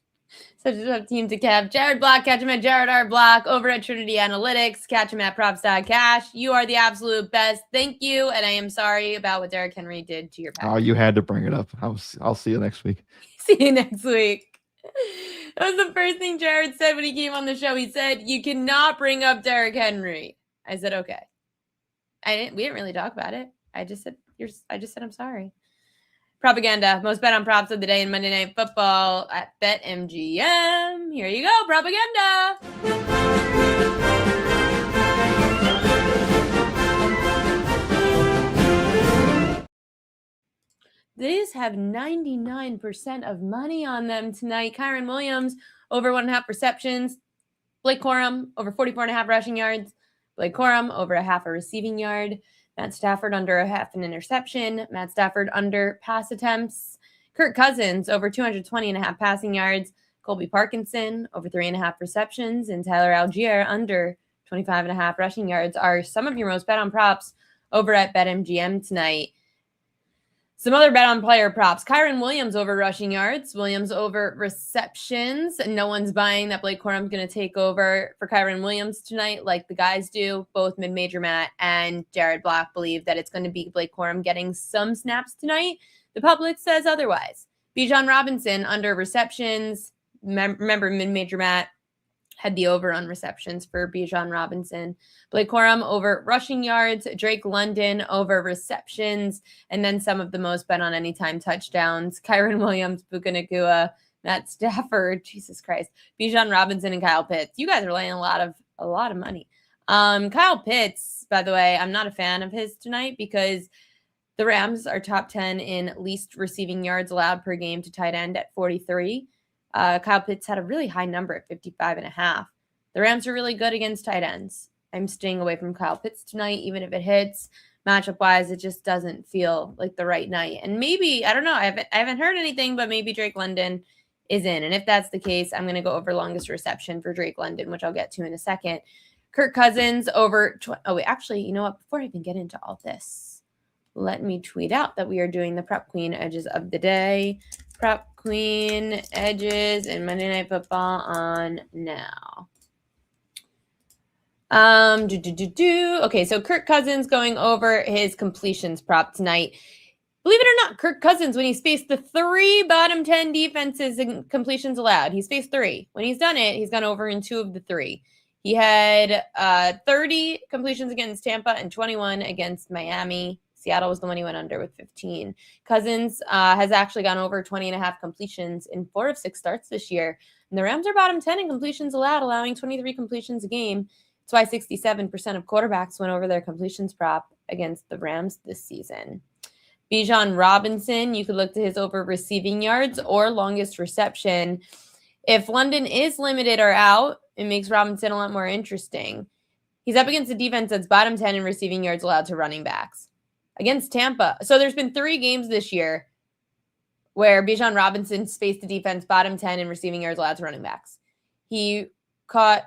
Such a tough team to cap. Jared Block, catch him at Jared R. Block over at Trinity Analytics. Catch him at props.cash. You are the absolute best. Thank you. And I am sorry about what Derrick Henry did to your Packers. Oh, you had to bring it up. I'll see you next week. See you next week. That was the first thing Jared said when he came on the show. He said, "You cannot bring up Derrick Henry." I said, "Okay." We didn't really talk about it. I just said I'm sorry. Propaganda. Most bet on props of the day in Monday Night Football at BetMGM. Here you go, propaganda. These have 99% of money on them tonight. Kyren Williams, over 1.5 receptions. Blake Corum, over 44.5 rushing yards. Blake Corum, over a half a receiving yard. Matt Stafford, under a half an interception. Matt Stafford, under pass attempts. Kirk Cousins, over 220.5 passing yards. Colby Parkinson, over 3.5 receptions. And Tyler Algier, under 25.5 rushing yards are some of your most bet on props over at BetMGM tonight. Some other bet on player props. Kyren Williams over rushing yards. Williams over receptions. No one's buying that Blake Corum's going to take over for Kyren Williams tonight like the guys do. Both Mid-Major Matt and Jared Block believe that it's going to be Blake Corum getting some snaps tonight. The public says otherwise. Bijan Robinson under receptions. Remember, Mid-Major Matt had the over on receptions for Bijan Robinson. Blake Corum over rushing yards. Drake London over receptions. And then some of the most bet on anytime touchdowns. Kyren Williams, Puka Nacua, Matt Stafford, Jesus Christ, Bijan Robinson, and Kyle Pitts. You guys are laying a lot of money. Kyle Pitts, by the way, I'm not a fan of his tonight because the Rams are top 10 in least receiving yards allowed per game to tight end at 43. Kyle Pitts had a really high number at 55.5. The Rams are really good against tight ends. I'm staying away from Kyle Pitts tonight, even if it hits. Matchup-wise, it just doesn't feel like the right night. And maybe, I don't know, I haven't heard anything, but maybe Drake London is in. And if that's the case, I'm going to go over longest reception for Drake London, which I'll get to in a second. Kirk Cousins over actually, you know what? Before I even get into all this, let me tweet out that we are doing the Prep Queen Edges of the Day. Prep Queen Edges and Monday Night Football on now. Okay, so Kirk Cousins going over his completions prop tonight. Believe it or not, Kirk Cousins, when he's faced the 3 bottom 10 defenses in completions allowed, he's faced 3. When he's done it, he's gone over in 2 of the 3. He had 30 completions against Tampa and 21 against Miami. Seattle was the one he went under with 15. Cousins has actually gone over 20.5 completions in 4 of 6 starts this year. And the Rams are bottom 10 in completions allowed, allowing 23 completions a game. That's why 67% of quarterbacks went over their completions prop against the Rams this season. Bijan Robinson, you could look to his over receiving yards or longest reception. If London is limited or out, it makes Robinson a lot more interesting. He's up against a defense that's bottom 10 in receiving yards allowed to running backs. Against Tampa. So there's been 3 games this year where Bijan Robinson's faced the defense bottom 10 in receiving yards allowed to running backs. He had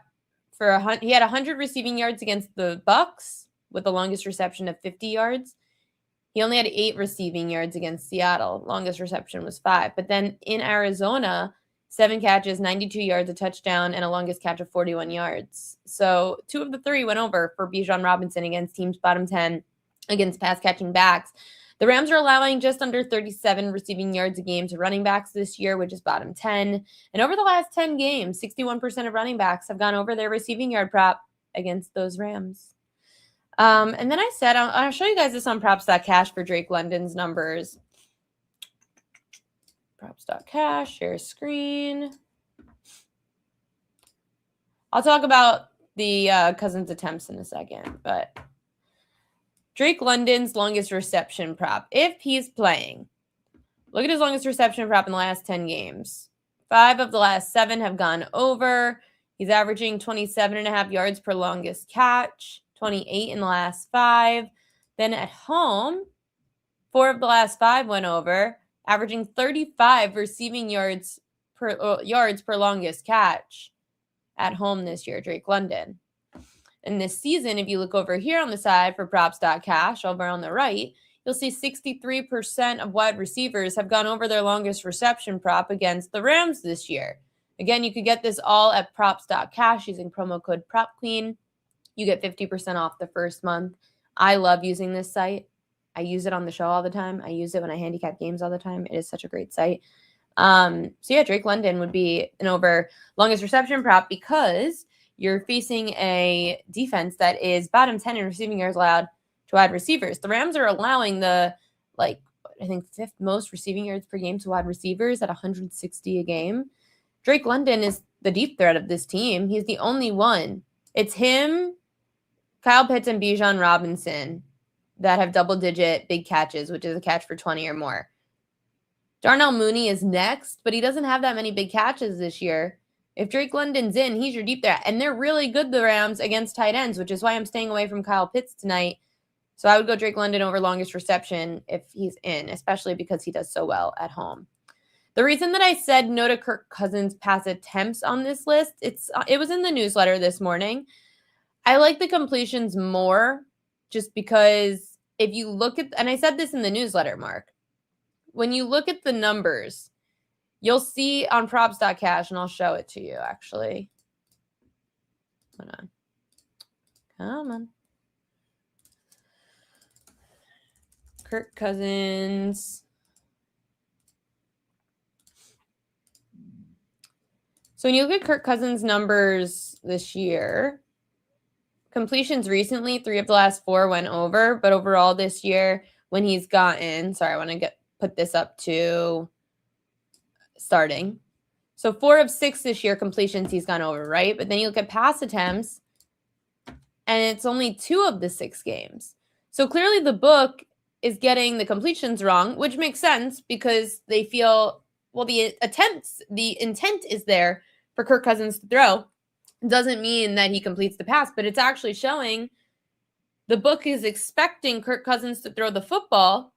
100 receiving yards against the Bucks with the longest reception of 50 yards. He only had 8 receiving yards against Seattle. Longest reception was 5. But then in Arizona, 7 catches, 92 yards, a touchdown, and a longest catch of 41 yards. So 2 of the 3 went over for Bijan Robinson against teams bottom 10 against pass catching backs. The Rams are allowing just under 37 receiving yards a game to running backs this year, which is bottom 10. And over the last 10 games, 61% of running backs have gone over their receiving yard prop against those Rams. And then I said, I'll show you guys this on props.cash for Drake London's numbers. Props.cash, share screen. I'll talk about the Cousins attempts in a second, but Drake London's longest reception prop, if he's playing. Look at his longest reception prop in the last 10 games. 5 of the last 7 have gone over. He's averaging 27.5 yards per longest catch, 28 in the last 5. Then at home, 4 of the last 5 went over, averaging 35 receiving yards yards per longest catch at home this year, Drake London. And this season, if you look over here on the side for props.cash over on the right, you'll see 63% of wide receivers have gone over their longest reception prop against the Rams this year. Again, you could get this all at props.cash using promo code PropQueen. You get 50% off the first month. I love using this site. I use it on the show all the time. I use it when I handicap games all the time. It is such a great site. So yeah, Drake London would be an over longest reception prop because you're facing a defense that is bottom 10 in receiving yards allowed to wide receivers. The Rams are allowing the, I think, 5th most receiving yards per game to wide receivers at 160 a game. Drake London is the deep threat of this team. He's the only one. It's him, Kyle Pitts, and Bijan Robinson that have double-digit big catches, which is a catch for 20 or more. Darnell Mooney is next, but he doesn't have that many big catches this year. If Drake London's in, he's your deep threat. And they're really good, the Rams, against tight ends, which is why I'm staying away from Kyle Pitts tonight. So I would go Drake London over longest reception if he's in, especially because he does so well at home. The reason that I said no to Kirk Cousins' pass attempts on this list, it was in the newsletter this morning. I like the completions more just because if you look at, and I said this in the newsletter, Mark, when you look at the numbers, you'll see on props.cash, and I'll show it to you, actually. Hold on. Come on. Kirk Cousins. So when you look at Kirk Cousins' numbers this year, completions recently, 3 of the last 4 went over, but overall this year, when he's gotten, sorry, I want to put this up to starting. So 4 of 6 this year completions he's gone over, right? But then you look at pass attempts, and it's only 2 of the 6 games. So clearly the book is getting the completions wrong, which makes sense because they feel, well, the intent is there for Kirk Cousins to throw. It doesn't mean that he completes the pass, but it's actually showing the book is expecting Kirk Cousins to throw the football.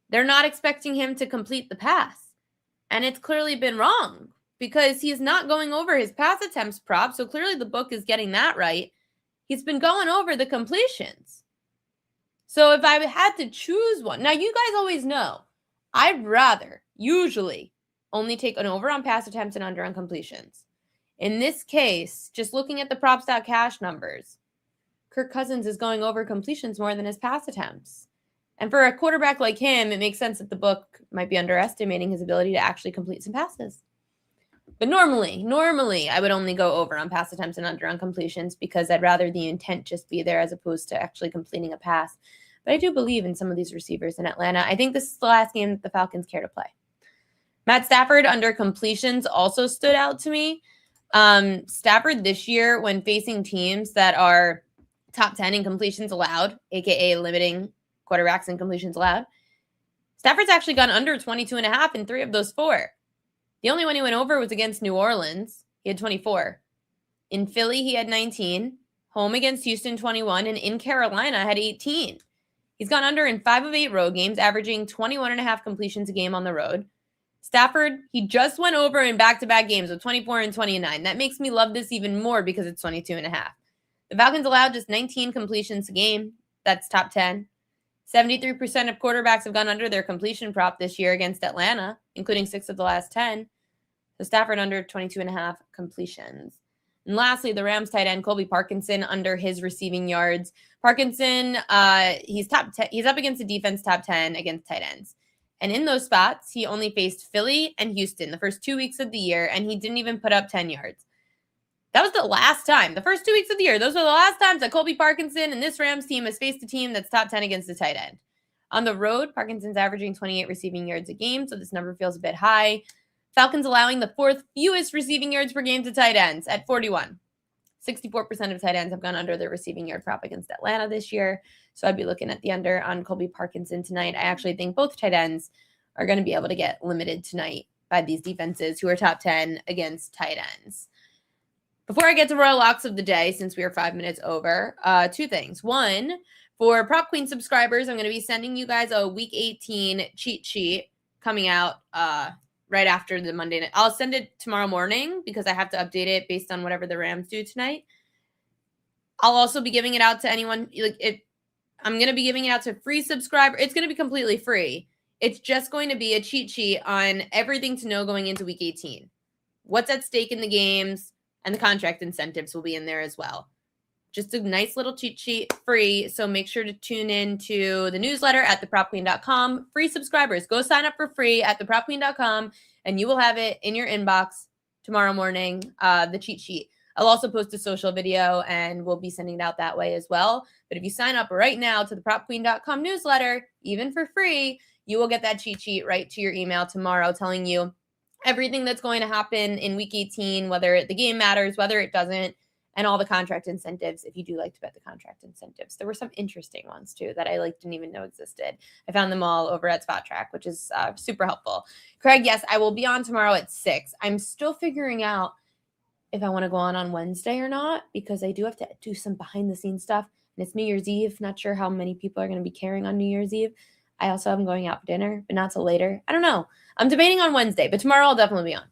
They're not expecting him to complete the pass. And it's clearly been wrong because he's not going over his pass attempts prop. So clearly the book is getting that right. He's been going over the completions. So if I had to choose one, now you guys always know, I'd rather usually only take an over on pass attempts and under on completions. In this case, just looking at the props.cash numbers, Kirk Cousins is going over completions more than his pass attempts. And for a quarterback like him, it makes sense that the book might be underestimating his ability to actually complete some passes. But normally, I would only go over on pass attempts and under on completions because I'd rather the intent just be there as opposed to actually completing a pass. But I do believe in some of these receivers in Atlanta. I think this is the last game that the Falcons care to play. Matt Stafford under completions also stood out to me. Stafford this year, when facing teams that are top 10 in completions allowed, aka limiting quarterbacks in completions allowed, Stafford's actually gone under 22.5 in 3 of those 4. The only one he went over was against New Orleans. He had 24. In Philly, he had 19. Home against Houston, 21. And in Carolina, had 18. He's gone under in 5 of 8 road games, averaging 21.5 completions a game on the road. Stafford, he just went over in back-to-back games with 24 and 29. That makes me love this even more because it's 22.5. The Falcons allowed just 19 completions a game. That's top 10. 73% of quarterbacks have gone under their completion prop this year against Atlanta, including 6 of the last 10. So Stafford under 22.5 completions. And lastly, the Rams tight end Colby Parkinson under his receiving yards. Parkinson, he's top 10. He's up against a defense top 10 against tight ends. And in those spots, he only faced Philly and Houston the first 2 weeks of the year, and he didn't even put up 10 yards. That was the last time. The first 2 weeks of the year, those were the last times that Colby Parkinson and this Rams team has faced a team that's top 10 against the tight end. On the road, Parkinson's averaging 28 receiving yards a game, so this number feels a bit high. Falcons allowing the 4th fewest receiving yards per game to tight ends at 41. 64% of tight ends have gone under their receiving yard prop against Atlanta this year. So I'd be looking at the under on Colby Parkinson tonight. I actually think both tight ends are going to be able to get limited tonight by these defenses who are top 10 against tight ends. Before I get to Royal Locks of the day, since we are 5 minutes over, 2 things. One, for Prop Queen subscribers, I'm going to be sending you guys a Week 18 cheat sheet coming out right after the Monday night. I'll send it tomorrow morning because I have to update it based on whatever the Rams do tonight. I'll also be giving it out to anyone. I'm going to be giving it out to free subscribers. It's going to be completely free. It's just going to be a cheat sheet on everything to know going into week 18. What's at stake in the games, and the contract incentives will be in there as well. Just a nice little cheat sheet, free. So make sure to tune in to the newsletter at thepropqueen.com. Free subscribers, go sign up for free at thepropqueen.com, and you will have it in your inbox tomorrow morning, the cheat sheet. I'll also post a social video, and we'll be sending it out that way as well. But if you sign up right now to the propqueen.com newsletter, even for free, you will get that cheat sheet right to your email tomorrow telling you everything that's going to happen in week 18, whether the game matters, whether it doesn't, and all the contract incentives, if you do like to bet the contract incentives. There were some interesting ones, too, that I didn't even know existed. I found them all over at Spot Track, which is super helpful. Craig, yes, I will be on tomorrow at 6. I'm still figuring out if I want to go on Wednesday or not, because I do have to do some behind-the-scenes stuff, and it's New Year's Eve. Not sure how many people are going to be caring on New Year's Eve. I also am going out for dinner, but not till later. I don't know. I'm debating on Wednesday, but tomorrow I'll definitely be on.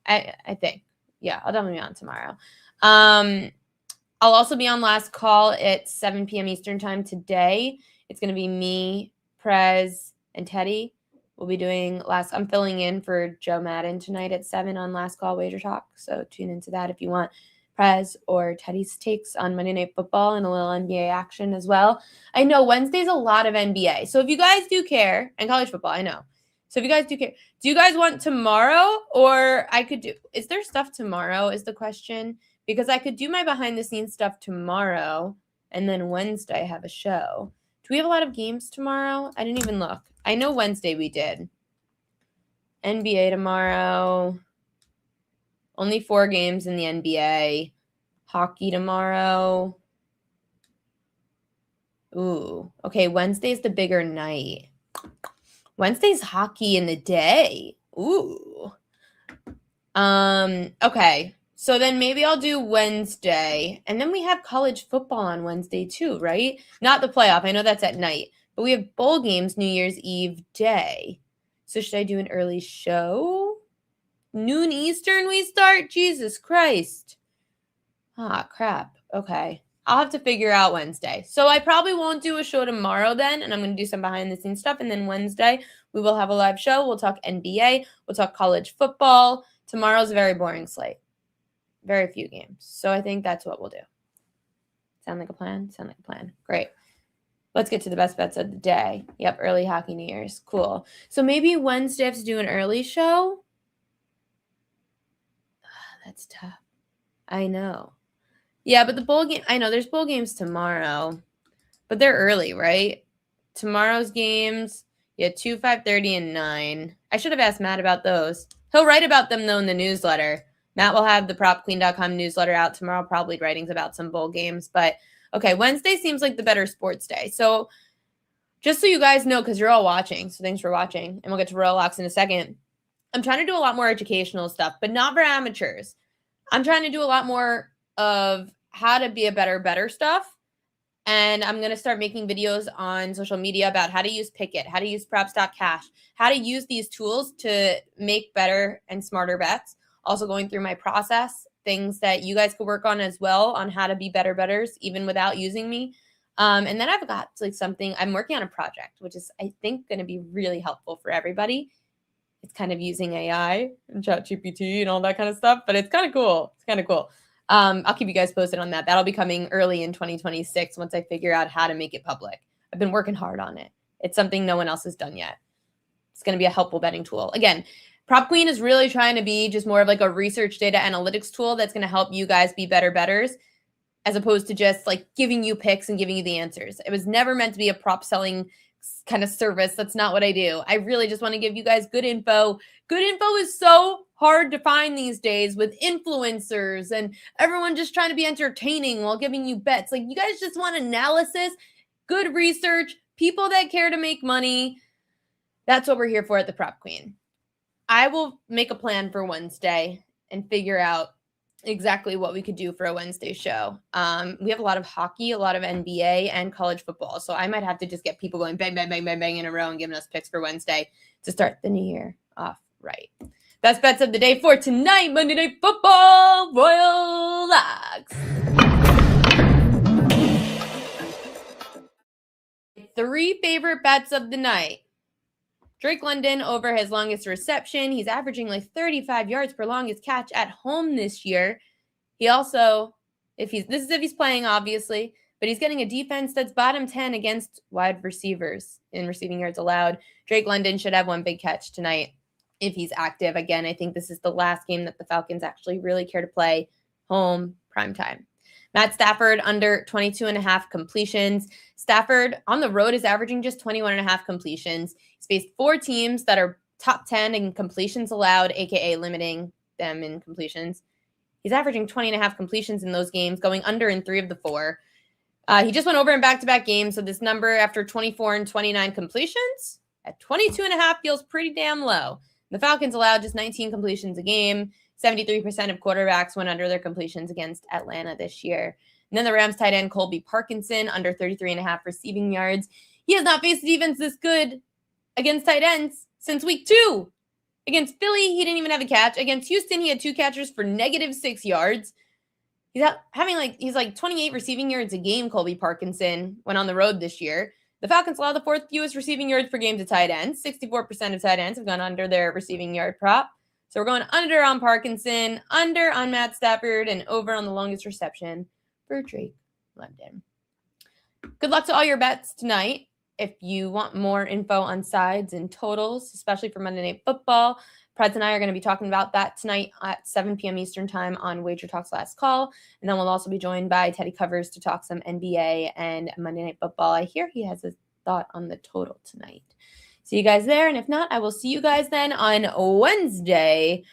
I think. Yeah, I'll definitely be on tomorrow. I'll also be on Last Call at 7 p.m. Eastern time today. It's going to be me, Prez, and Teddy. We'll be doing I'm filling in for Joe Madden tonight at 7 on Last Call Wager Talk. So tune into that if you want Prez or Teddy's takes on Monday Night Football and a little NBA action as well. I know Wednesday's a lot of NBA. So if you guys do care, and college football, I know. So if you guys do care, do you guys want tomorrow, or is there stuff tomorrow is the question? Because I could do my behind-the-scenes stuff tomorrow, and then Wednesday have a show. Do we have a lot of games tomorrow? I didn't even look. I know Wednesday we did. NBA tomorrow. Only 4 games in the NBA. Hockey tomorrow. Ooh. Okay, Wednesday's the bigger night. Wednesday's hockey in the day. Ooh. Okay. So then maybe I'll do Wednesday. And then we have college football on Wednesday too, right? Not the playoff. I know that's at night. But we have bowl games New Year's Eve day. So should I do an early show? Noon Eastern we start? Jesus Christ. Ah, crap. Okay. I'll have to figure out Wednesday. So I probably won't do a show tomorrow then, and I'm going to do some behind-the-scenes stuff. And then Wednesday, we will have a live show. We'll talk NBA. We'll talk college football. Tomorrow's a very boring slate. Very few games. So I think that's what we'll do. Sound like a plan? Sound like a plan. Great. Let's get to the best bets of the day. Yep, early hockey New Year's. Cool. So maybe Wednesday I have to do an early show? That's tough. I know. Yeah, but the bowl game, I know there's bowl games tomorrow, but they're early, right? Tomorrow's games, 2, 5:30, and 9. I should have asked Matt about those. He'll write about them, though, in the newsletter. Matt will have the propqueen.com newsletter out tomorrow, probably writings about some bowl games. But, okay, Wednesday seems like the better sports day. So, just so you guys know, because you're all watching, so thanks for watching, and we'll get to Roblox in a second. I'm trying to do a lot more educational stuff, but not for amateurs. I'm trying to do a lot more of how to be a better stuff. And I'm going to start making videos on social media about how to use Pickett, how to use props.cash, how to use these tools to make better and smarter bets. Also going through my process, things that you guys could work on as well on how to be better bettors, even without using me. And then I've got something, I'm working on a project, which is, I think, going to be really helpful for everybody. It's kind of using AI and ChatGPT and all that kind of stuff, but it's kind of cool. It's kind of cool. I'll keep you guys posted on that. That'll be coming early in 2026 once I figure out how to make it public. I've been working hard on it. It's something no one else has done yet. It's going to be a helpful betting tool. Again, Prop Queen is really trying to be just more of like a research data analytics tool that's going to help you guys be better bettors, as opposed to just like giving you picks and giving you the answers. It was never meant to be a prop selling kind of service. That's not what I do. I really just want to give you guys good info. Good info is so hard to find these days with influencers and everyone just trying to be entertaining while giving you bets. Like, you guys just want analysis, good research, people that care to make money. That's what we're here for at the Prop Queen. I will make a plan for Wednesday and figure out exactly what we could do for a Wednesday show. We have a lot of hockey, a lot of NBA, and college football. So I might have to just get people going bang, bang, bang, bang, bang in a row and giving us picks for Wednesday to start the new year off right. Best bets of the day for tonight, Monday Night Football, Royal Locks. 3 favorite bets of the night. Drake London over his longest reception. He's averaging like 35 yards per longest catch at home this year. He also, this is if he's playing, obviously, but he's getting a defense that's bottom 10 against wide receivers in receiving yards allowed. Drake London should have 1 big catch tonight if he's active. Again, I think this is the last game that the Falcons actually really care to play home primetime. Matt Stafford under 22.5 completions. Stafford on the road is averaging just 21.5 completions. He's faced 4 teams that are top 10 in completions allowed, aka limiting them in completions. He's averaging 20.5 completions in those games, going under in 3 of the 4. He just went over in back-to-back games, so this number after 24 and 29 completions at 22.5 feels pretty damn low. The Falcons allowed just 19 completions a game. 73% of quarterbacks went under their completions against Atlanta this year. And then the Rams tight end Colby Parkinson under 33.5 receiving yards. He has not faced a defense this good against tight ends since week 2. Against Philly, he didn't even have a catch. Against Houston, he had 2 catchers for -6 yards. He's like 28 receiving yards a game, Colby Parkinson, went on the road this year. The Falcons allow the 4th fewest receiving yards per game to tight ends. 64% of tight ends have gone under their receiving yard prop. So we're going under on Parkinson, under on Matt Stafford, and over on the longest reception for Drake London. Good luck to all your bets tonight. If you want more info on sides and totals, especially for Monday Night Football, Preds and I are going to be talking about that tonight at 7 p.m. Eastern time on Wager Talk's Last Call. And then we'll also be joined by Teddy Covers to talk some NBA and Monday Night Football. I hear he has a thought on the total tonight. See you guys there. And if not, I will see you guys then on Wednesday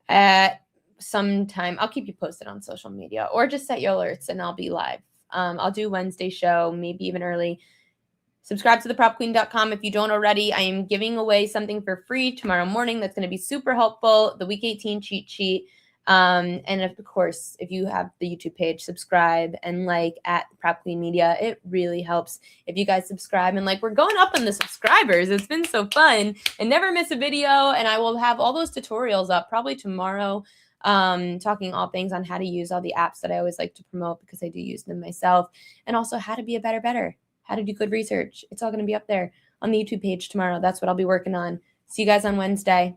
at some time. I'll keep you posted on social media or just set your alerts and I'll be live. I'll do Wednesday show, maybe even early. Subscribe to thepropqueen.com if you don't already. I am giving away something for free tomorrow morning that's going to be super helpful, the Week 18 cheat sheet. And of course, if you have the YouTube page, subscribe and like at Prop Queen Media. It really helps if you guys subscribe. And we're going up on the subscribers. It's been so fun. And never miss a video. And I will have all those tutorials up probably tomorrow, talking all things on how to use all the apps that I always like to promote because I do use them myself. And also how to be a better, how to do good research. It's all going to be up there on the YouTube page tomorrow. That's what I'll be working on. See you guys on Wednesday.